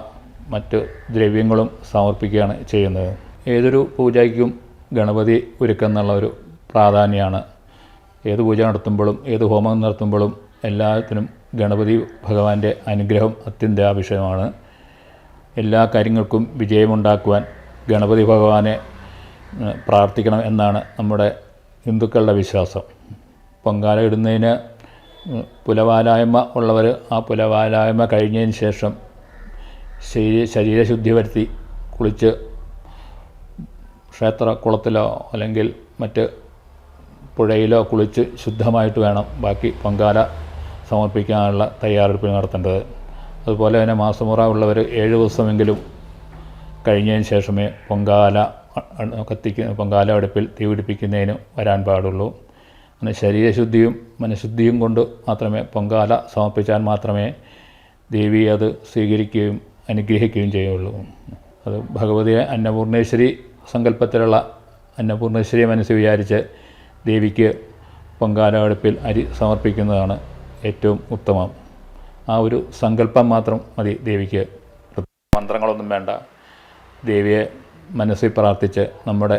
മറ്റ് ദ്രവ്യങ്ങളും സമർപ്പിക്കുകയാണ് ചെയ്യുന്നത്. ഏതൊരു പൂജയ്ക്കും ഗണപതി ഒരുക്കെന്നുള്ള ഒരു പ്രാധാന്യമാണ്. ഏത് പൂജ നടത്തുമ്പോഴും ഏത് ഹോമം നടത്തുമ്പോഴും എല്ലാത്തിനും ഗണപതി ഭഗവാന്റെ അനുഗ്രഹം അത്യന്താപേക്ഷിതമാണ്. എല്ലാ കാര്യങ്ങൾക്കും വിജയമുണ്ടാക്കുവാൻ ഗണപതി ഭഗവാനെ പ്രാർത്ഥിക്കണം എന്നാണ് നമ്മുടെ ഹിന്ദുക്കളുടെ വിശ്വാസം. പൊങ്കാല ഇടുന്നതിന് പുലവാലായ്മ ഉള്ളവർ ആ പുലവാലായ്മ കഴിഞ്ഞതിന് ശേഷം ശരീരശുദ്ധി വരുത്തി കുളിച്ച് ക്ഷേത്ര കുളത്തിലോ അല്ലെങ്കിൽ മറ്റ് പുഴയിലോ കുളിച്ച് ശുദ്ധമായിട്ട് വേണം ബാക്കി പൊങ്കാല സമർപ്പിക്കാനുള്ള തയ്യാറെടുപ്പ് നടത്തേണ്ടത്. അതുപോലെ തന്നെ മാസമുറ ഉള്ളവർ 7 ദിവസമെങ്കിലും കഴിഞ്ഞതിന് ശേഷമേ പൊങ്കാല അടുപ്പിൽ തീ പിടിപ്പിക്കുന്നതിന് വരാൻ പാടുള്ളൂ. അങ്ങനെ ശരീരശുദ്ധിയും മനഃശുദ്ധിയും കൊണ്ട് മാത്രമേ പൊങ്കാല സമർപ്പിച്ചാൽ മാത്രമേ ദേവി അത് സ്വീകരിക്കുകയും അനുഗ്രഹിക്കുകയും ചെയ്യുള്ളൂ. അത് ഭഗവതിയെ അന്നപൂർണേശ്വരി സങ്കല്പത്തിലുള്ള അന്നപൂർണേശ്വരിയെ മനസ്സിൽ വിചാരിച്ച് ദേവിക്ക് പൊങ്കാല അടുപ്പിൽ അരി സമർപ്പിക്കുന്നതാണ് ഏറ്റവും ഉത്തമം. ആ ഒരു സങ്കല്പം മാത്രം മതി ദേവിക്ക്. മന്ത്രങ്ങളൊന്നും വേണ്ട. ദേവിയെ മനസ്സിൽ പ്രാർത്ഥിച്ച് നമ്മുടെ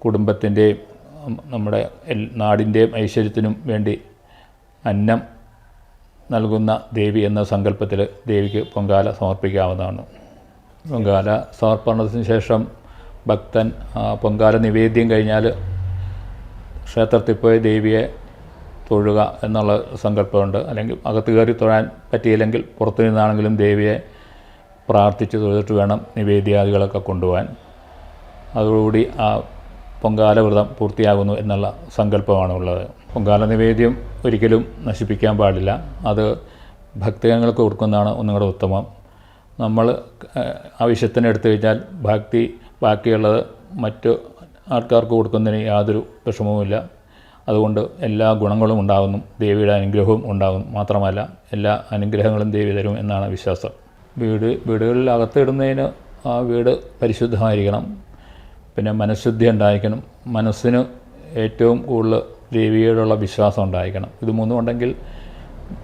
കുടുംബത്തിൻ്റെയും നമ്മുടെ നാടിൻ്റെയും ഐശ്വര്യത്തിനും വേണ്ടി അന്നം നൽകുന്ന ദേവി എന്ന സങ്കല്പത്തിൽ ദേവിക്ക് പൊങ്കാല സമർപ്പിക്കാവുന്നതാണ്. പൊങ്കാല സമർപ്പണത്തിന് ശേഷം ഭക്തൻ പൊങ്കാല നിവേദ്യം കഴിഞ്ഞാൽ ക്ഷേത്രത്തിൽ പോയി ദേവിയെ തൊഴുക എന്നുള്ള സങ്കല്പമുണ്ട്. അല്ലെങ്കിൽ അകത്ത് കയറി തൊഴാൻ പറ്റിയില്ലെങ്കിൽ പുറത്തു നിന്നാണെങ്കിലും ദേവിയെ പ്രാർത്ഥിച്ച് തൊഴുതിട്ട് വേണം നിവേദ്യാദികളൊക്കെ കൊണ്ടുപോകാൻ. അതോടുകൂടി ആ പൊങ്കാല വ്രതം പൂർത്തിയാകുന്നു എന്നുള്ള സങ്കല്പമാണ് ഉള്ളത്. പൊങ്കാല നിവേദ്യം ഒരിക്കലും നശിപ്പിക്കാൻ പാടില്ല. അത് ഭക്തജനങ്ങൾക്ക് കൊടുക്കുന്നതാണ് ഒന്നും കൂടെ ഉത്തമം. നമ്മൾ ആവശ്യത്തിന് എടുത്തു കഴിഞ്ഞാൽ ബാക്കിയുള്ളത് മറ്റ് ആൾക്കാർക്ക് കൊടുക്കുന്നതിന് യാതൊരു വിഷമവുമില്ല. അതുകൊണ്ട് എല്ലാ ഗുണങ്ങളും ഉണ്ടാകുന്നു, ദേവിയുടെ അനുഗ്രഹവും ഉണ്ടാകും. മാത്രമല്ല എല്ലാ അനുഗ്രഹങ്ങളും ദേവി തരും എന്നാണ് വിശ്വാസം. വീടുകളിൽ അകത്തിടുന്നതിന് ആ വീട് പരിശുദ്ധമായിരിക്കണം. പിന്നെ മനഃശുദ്ധി ഉണ്ടായിരിക്കണം. മനസ്സിന് ഏറ്റവും കൂടുതൽ ദേവിയോടുള്ള വിശ്വാസം ഉണ്ടായിരിക്കണം. ഇത് മൂന്നും ഉണ്ടെങ്കിൽ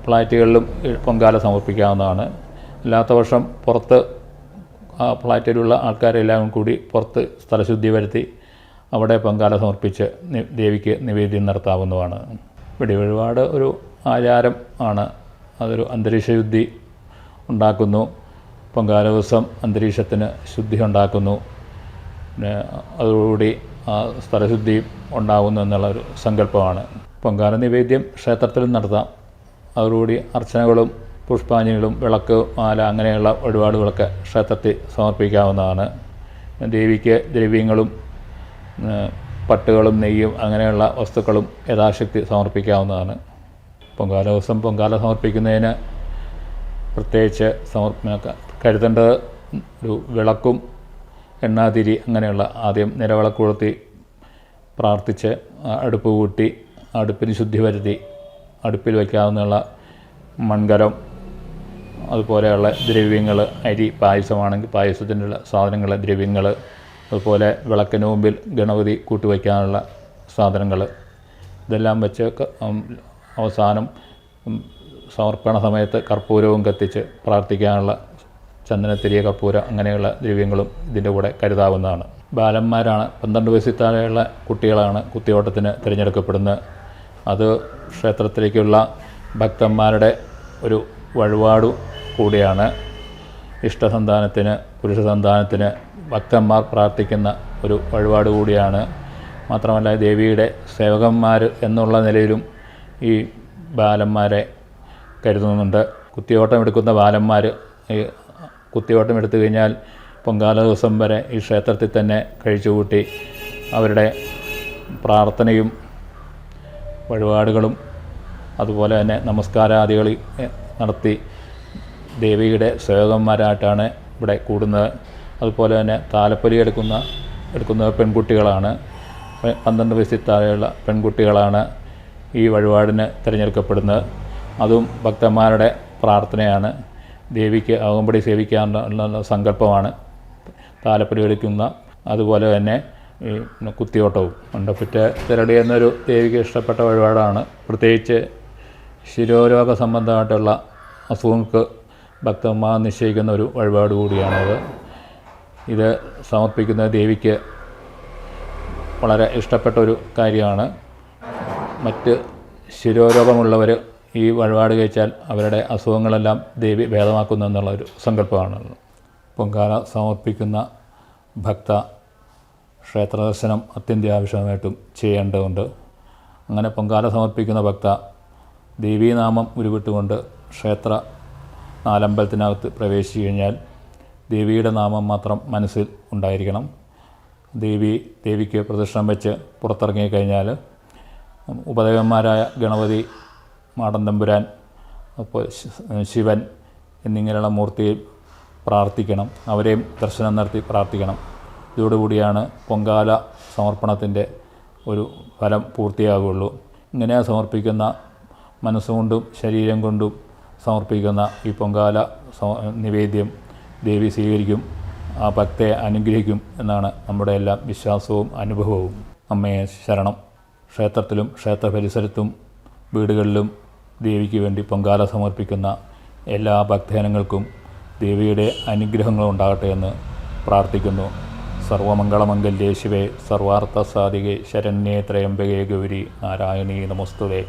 ഫ്ലാറ്റുകളിലും പൊങ്കാല സമർപ്പിക്കാവുന്നതാണ്. അല്ലാത്ത പക്ഷം പുറത്ത് ആ ഫ്ലാറ്റിലുള്ള ആൾക്കാരെല്ലാം കൂടി പുറത്ത് സ്ഥലശുദ്ധി വരുത്തി അവിടെ പൊങ്കാല സമർപ്പിച്ച് ദേവിക്ക് നിവേദ്യം നടത്താവുന്നതാണ്. വെടിവഴിപാട് ഒരു ആചാരം ആണ്. അതൊരു അന്തരീക്ഷശുദ്ധി ഉണ്ടാക്കുന്നു. പൊങ്കാല ദിവസം അന്തരീക്ഷത്തിന് ശുദ്ധി ഉണ്ടാക്കുന്നു. പിന്നെ അതോടുകൂടി ആ സ്ഥലശുദ്ധിയും ഉണ്ടാകുന്നു എന്നുള്ളൊരു സങ്കല്പമാണ്. പൊങ്കാല നിവേദ്യം ക്ഷേത്രത്തിലും നടത്താം. അതോടുകൂടി അർച്ചനകളും പുഷ്പാഞ്ജലികളും വിളക്ക് മാല അങ്ങനെയുള്ള വഴിപാടുകളൊക്കെ ക്ഷേത്രത്തിൽ സമർപ്പിക്കാവുന്നതാണ്. ദേവിക്ക് ദ്രവ്യങ്ങളും പട്ടുകളും നെയ്യും അങ്ങനെയുള്ള വസ്തുക്കളും യഥാശക്തി സമർപ്പിക്കാവുന്നതാണ്. പൊങ്കാല ദിവസം പൊങ്കാല സമർപ്പിക്കുന്നതിന് പ്രത്യേകിച്ച് കരുതേണ്ടത് ഒരു വിളക്കും എണ്ണാതിരി അങ്ങനെയുള്ള ആദ്യം നിലവിളക്ക് കൊളുത്തി പ്രാർത്ഥിച്ച് അടുപ്പ് കൂട്ടി അടുപ്പിന് ശുദ്ധി വരുത്തി അടുപ്പിൽ വയ്ക്കാവുന്ന മൺകലം അതുപോലെയുള്ള ദ്രവ്യങ്ങൾ, അരി പായസമാണെങ്കിൽ പായസത്തിനുള്ള സാധനങ്ങൾ, ദ്രവ്യങ്ങൾ, അതുപോലെ വിളക്കിന് മുമ്പിൽ ഗണപതി കൂട്ടിവയ്ക്കാനുള്ള സാധനങ്ങൾ, ഇതെല്ലാം വെച്ച് അവസാനം സമർപ്പണ സമയത്ത് കർപ്പൂരവും കത്തിച്ച് പ്രാർത്ഥിക്കാനുള്ള ചന്ദനത്തിരിയ കർപ്പൂരം അങ്ങനെയുള്ള ദ്രവ്യങ്ങളും ഇതിൻ്റെ കൂടെ കരുതാവുന്നതാണ്. ബാലന്മാരാണ്, 12 വയസ്സിൽ താഴെയുള്ള കുട്ടികളാണ് കുത്തിയോട്ടത്തിന് തിരഞ്ഞെടുക്കപ്പെടുന്നത്. അത് ക്ഷേത്രത്തിലേക്കുള്ള ഭക്തന്മാരുടെ ഒരു വഴിപാട് കൂടിയാണ്. ഇഷ്ടസന്താനത്തിന്, പുരുഷ സന്താനത്തിന് ഭക്തന്മാർ പ്രാർത്ഥിക്കുന്ന ഒരു വഴിപാട് കൂടിയാണ്. മാത്രമല്ല ദേവിയുടെ സേവകന്മാർ എന്നുള്ള നിലയിലും ഈ ബാലന്മാരെ കരുതുന്നുണ്ട്. കുത്തിയോട്ടം എടുക്കുന്ന ബാലന്മാർ കുത്തിയോട്ടം എടുത്തു കഴിഞ്ഞാൽ പൊങ്കാല ദിവസം വരെ ഈ ക്ഷേത്രത്തിൽ തന്നെ കഴിച്ചുകൂട്ടി അവരുടെ പ്രാർത്ഥനയും വഴിപാടുകളും അതുപോലെ തന്നെ നമസ്കാരാദികൾ നടത്തി ദേവിയുടെ സേവകന്മാരായിട്ടാണ് ഇവിടെ കൂടുന്നത്. അതുപോലെ തന്നെ താലപ്പൊലി എടുക്കുന്ന പെൺകുട്ടികളാണ്. 12 വയസ്സിൽ താഴെയുള്ള പെൺകുട്ടികളാണ് ഈ വഴിപാടിന് തിരഞ്ഞെടുക്കപ്പെടുന്നത്. അതും ഭക്തന്മാരുടെ പ്രാർത്ഥനയാണ്. ദേവിക്ക് അകമ്പടി സേവിക്കാനുള്ള സങ്കല്പമാണ് താലപ്പൊലി എടുക്കുന്ന. അതുപോലെ തന്നെ ഈ കുത്തിയോട്ടവും ഉണ്ടപ്പറ്റ തിരടി എന്നൊരു ദേവിക്ക് ഇഷ്ടപ്പെട്ട വഴിപാടാണ്. പ്രത്യേകിച്ച് ശിരോരോഗ സംബന്ധമായിട്ടുള്ള അസുഖങ്ങൾക്ക് ഭക്തന്മാർ നിശ്ചയിക്കുന്ന ഒരു വഴിപാട് കൂടിയാണത്. ഇത് സമർപ്പിക്കുന്ന ദേവിക്ക് വളരെ ഇഷ്ടപ്പെട്ട ഒരു കാര്യമാണ്. മറ്റ് ശിരോരോഗമുള്ളവർ ഈ വഴിപാട് കഴിച്ചാൽ അവരുടെ അസുഖങ്ങളെല്ലാം ദേവി ഭേദമാക്കുന്നു എന്നുള്ളൊരു സങ്കല്പമാണ്. പൊങ്കാല സമർപ്പിക്കുന്ന ഭക്ത ക്ഷേത്രദർശനം അത്യന്താപേക്ഷിതമായിട്ടും ചെയ്യേണ്ടതുണ്ട്. അങ്ങനെ പൊങ്കാല സമർപ്പിക്കുന്ന ഭക്ത ദേവീനാമം ഉരുവിട്ടുകൊണ്ട് ക്ഷേത്ര നാലമ്പലത്തിനകത്ത് പ്രവേശിച്ചു കഴിഞ്ഞാൽ ദേവിയുടെ നാമം മാത്രം മനസ്സിൽ ഉണ്ടായിരിക്കണം. ദേവിക്ക് പ്രദക്ഷിണം വെച്ച് പുറത്തിറങ്ങി കഴിഞ്ഞാൽ ഉപദേവന്മാരായ ഗണപതി, മാടൻ തമ്പുരാൻ, അപ്പോൾ ശിവൻ എന്നിങ്ങനെയുള്ള മൂർത്തിയെ പ്രാർത്ഥിക്കണം. അവരെയും ദർശനം നടത്തി പ്രാർത്ഥിക്കണം. ഇതോടുകൂടിയാണ് പൊങ്കാല സമർപ്പണത്തിൻ്റെ ഒരു ഫലം പൂർത്തിയാകുകയുള്ളൂ. ഇങ്ങനെ സമർപ്പിക്കുന്ന മനസ്സുകൊണ്ടും ശരീരം കൊണ്ടും സമർപ്പിക്കുന്ന ഈ പൊങ്കാല നിവേദ്യം ദേവി സ്വീകരിക്കും, ആ ഭക്തയെ അനുഗ്രഹിക്കും എന്നാണ് നമ്മുടെ എല്ലാം വിശ്വാസവും അനുഭവവും. അമ്മയെ ശരണം. ക്ഷേത്രത്തിലും ക്ഷേത്ര പരിസരത്തും വീടുകളിലും ദേവിക്ക് വേണ്ടി പൊങ്കാല സമർപ്പിക്കുന്ന എല്ലാ ഭക്തജനങ്ങൾക്കും ദേവിയുടെ അനുഗ്രഹങ്ങളുണ്ടാകട്ടെ എന്ന് പ്രാർത്ഥിക്കുന്നു. സർവമംഗളമംഗല്യേ ശിവേ സർവാർത്ഥസാധികേ ശരണ്യേ ത്രയംബകേ ഗൗരി നാരായണീ നമസ്തുതേ.